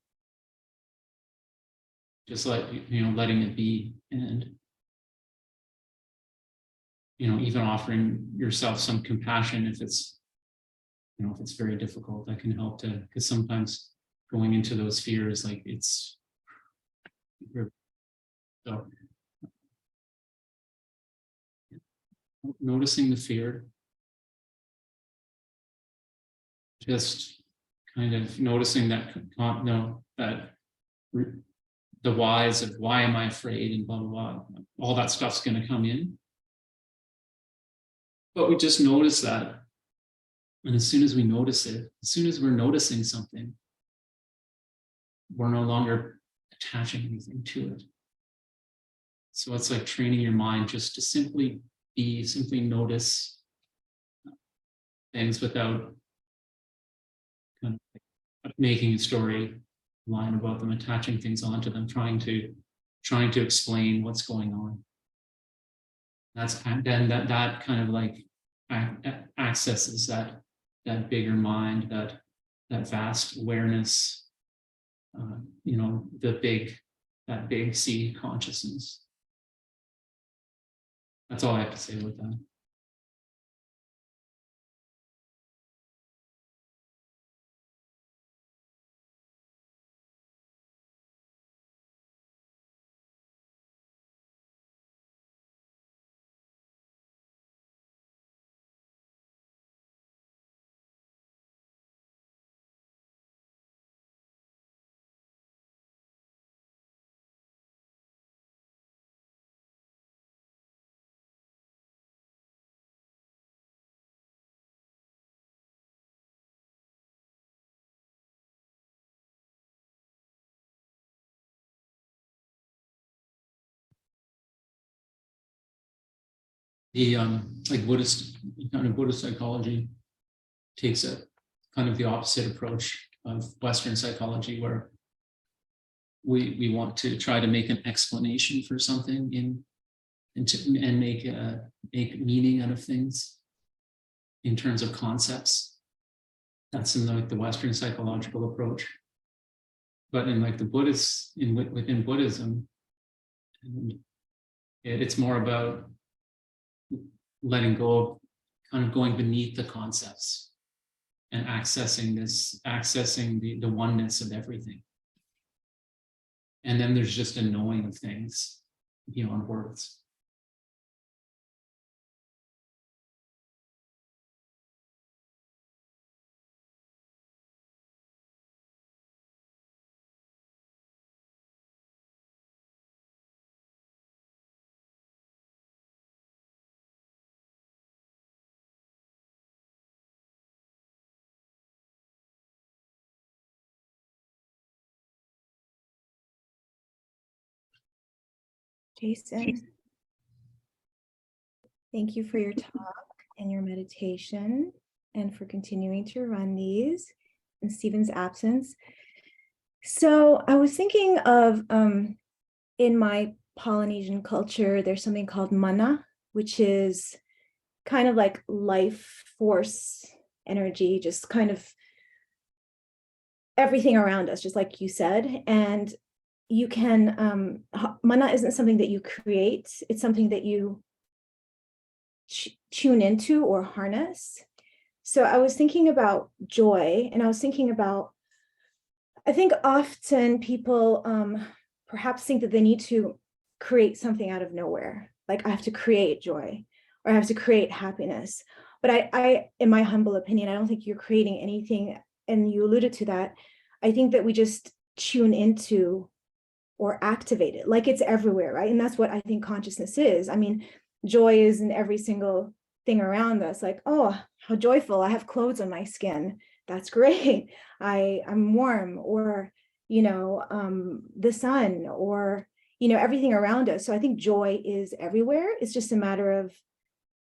just letting it be, and even offering yourself some compassion if it's if it's very difficult. That can help because sometimes going into those fears, like, it's so noticing the fear, just kind of noticing that the whys of why am I afraid and blah, blah, blah, all that stuff's going to come in. But we just notice that. And as soon as we notice it, as soon as we're noticing something, we're no longer attaching anything to it. So it's like training your mind just to simply notice things without kind of making a story line about them, attaching things onto them, trying to explain what's going on. That's then that kind of like accesses that bigger mind, that vast awareness, that big seed consciousness. That's all I have to say about that. The like Buddhist psychology takes a kind of the opposite approach of Western psychology, where we want to try to make an explanation for something and make meaning out of things in terms of concepts. That's in like the Western psychological approach. But in like the Buddhists, within Buddhism, it's more about letting go of, kind of going beneath the concepts and accessing the oneness of everything. And then there's just a knowing of things beyond words. Jason, thank you for your talk and your meditation and for continuing to run these in Stephen's absence. So I was thinking of, in my Polynesian culture, there's something called mana, which is kind of like life force energy, just kind of everything around us, just like you said. And you can, mana isn't something that you create, it's something that you tune into or harness. So I was thinking about joy, and I was thinking about, I think often people perhaps think that they need to create something out of nowhere. Like I have to create joy or I have to create happiness. But I, in my humble opinion, I don't think you're creating anything. And you alluded to that. I think that we just tune into or activate it, like it's everywhere, right? And that's what I think consciousness is. I mean, joy is in every single thing around us. Like, oh, how joyful, I have clothes on my skin. That's great. I'm warm, or, the sun, or, everything around us. So I think joy is everywhere. It's just a matter of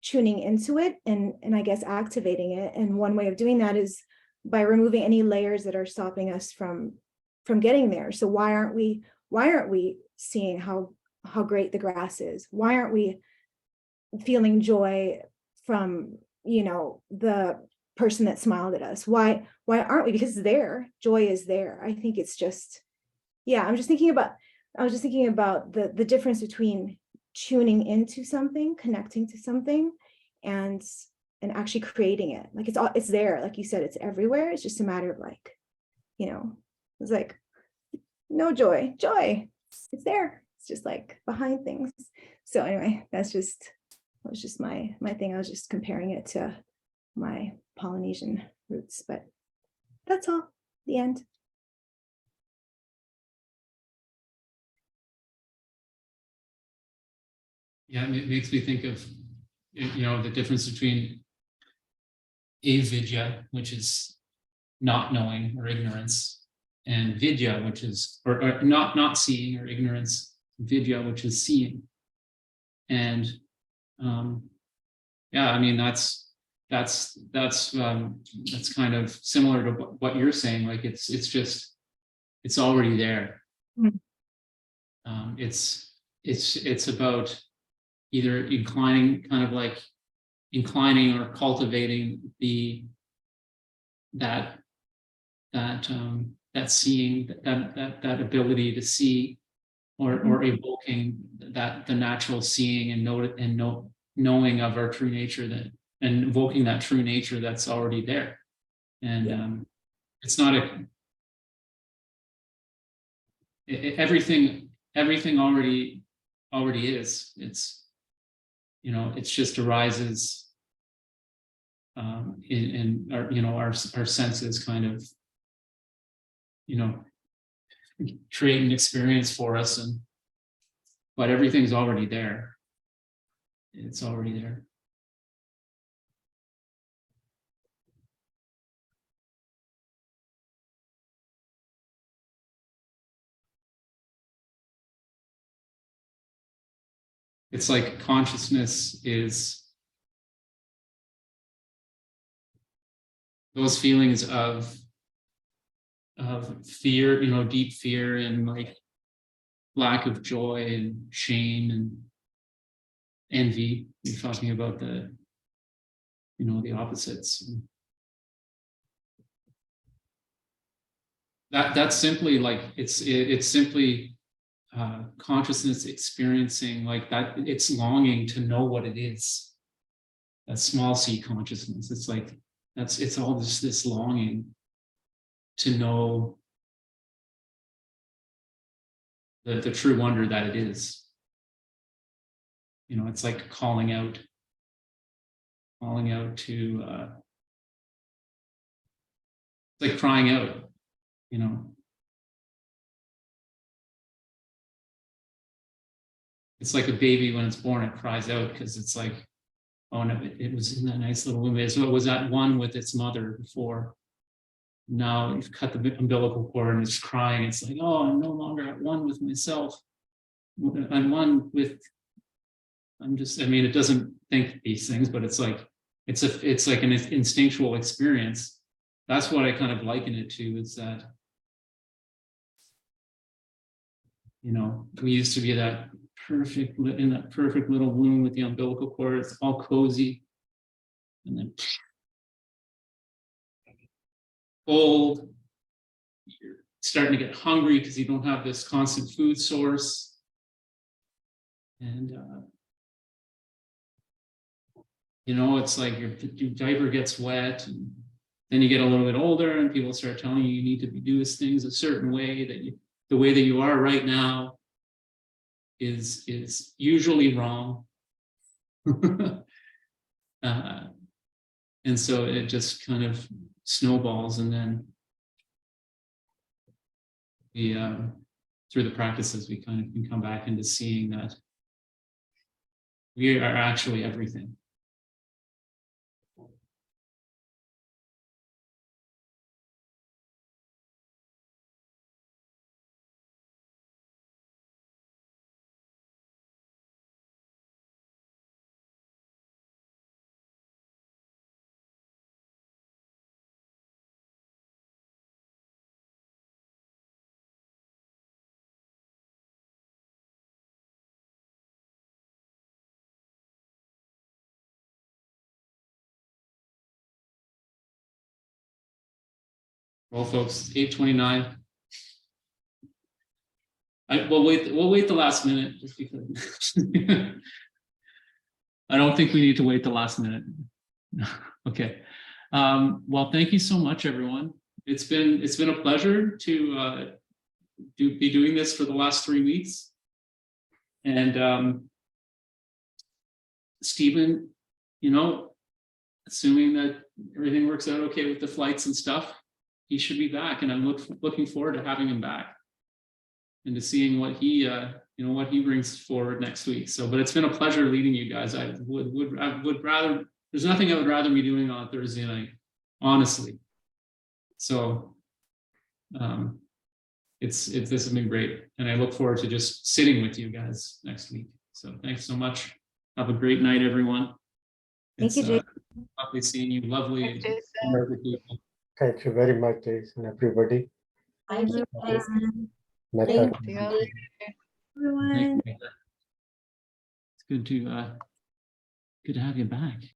tuning into it and I guess activating it. And one way of doing that is by removing any layers that are stopping us from getting there. So why aren't we seeing how great the grass is? Why aren't we feeling joy from, the person that smiled at us? Why aren't we? Because it's there. Joy is there. I think it's just, I was just thinking about the difference between tuning into something, connecting to something, and actually creating it. Like it's there. Like you said, it's everywhere. It's just a matter of like, it's like, no joy, it's there. It's just like behind things. So anyway, that was just my thing. I was just comparing it to my Polynesian roots, but that's all. The end. Yeah, it makes me think of, the difference between avidya, which is not knowing or ignorance, and vidya, which is or not seeing or ignorance, vidya, which is seeing. And I mean that's kind of similar to what you're saying. Like it's already there. It's about either inclining, kind of like inclining or cultivating that seeing, that ability to see, or evoking the natural seeing and knowing of our true nature, and invoking that true nature that's already there. And it's not everything already is. It's, it just arises in our, our senses kind of, create an experience for us, but everything's already there. It's already there. It's like consciousness is those feelings of fear, deep fear, and like lack of joy and shame and envy. You're talking about the opposites. That's simply like it's simply consciousness experiencing like that. It's longing to know what it is. That small c consciousness. It's like it's all this longing to know the true wonder that it is. It's like calling out to it's like crying out, It's like a baby when it's born, it cries out because it's like, oh no, it was in that nice little womb. So it was at one with its mother before. Now you've cut the umbilical cord and it's crying. It's like, oh, I'm no longer at one with myself. I'm one with, it doesn't think these things, but it's like, it's like an instinctual experience. That's what I kind of liken it to, is that, we used to be in that perfect little womb with the umbilical cord. It's all cozy. And then cold, you're starting to get hungry because you don't have this constant food source. And, it's like your diaper gets wet, and then you get a little bit older and people start telling you need to do things a certain way, the way that you are right now is usually wrong. And so it just kind of snowballs, and then we through the practices we kind of can come back into seeing that we are actually everything. Well, folks, 8:29. We'll wait the last minute, just because I don't think we need to wait the last minute. Okay. Well, thank you so much, everyone. It's been a pleasure to be doing this for the last 3 weeks. And Stephen, assuming that everything works out okay with the flights and stuff, he should be back, and I'm looking forward to having him back and to seeing what he what he brings forward next week. So, but it's been a pleasure leading you guys. I would rather, there's nothing I would rather be doing on a Thursday night, honestly. So this has been great, and I look forward to just sitting with you guys next week. So thanks so much. Have a great night, everyone. Thank you, Jason. Lovely seeing you. Lovely. Thank you very much, Jason, everybody. Thank you, Jason. Metta. Thank you, everyone. It's good to have you back.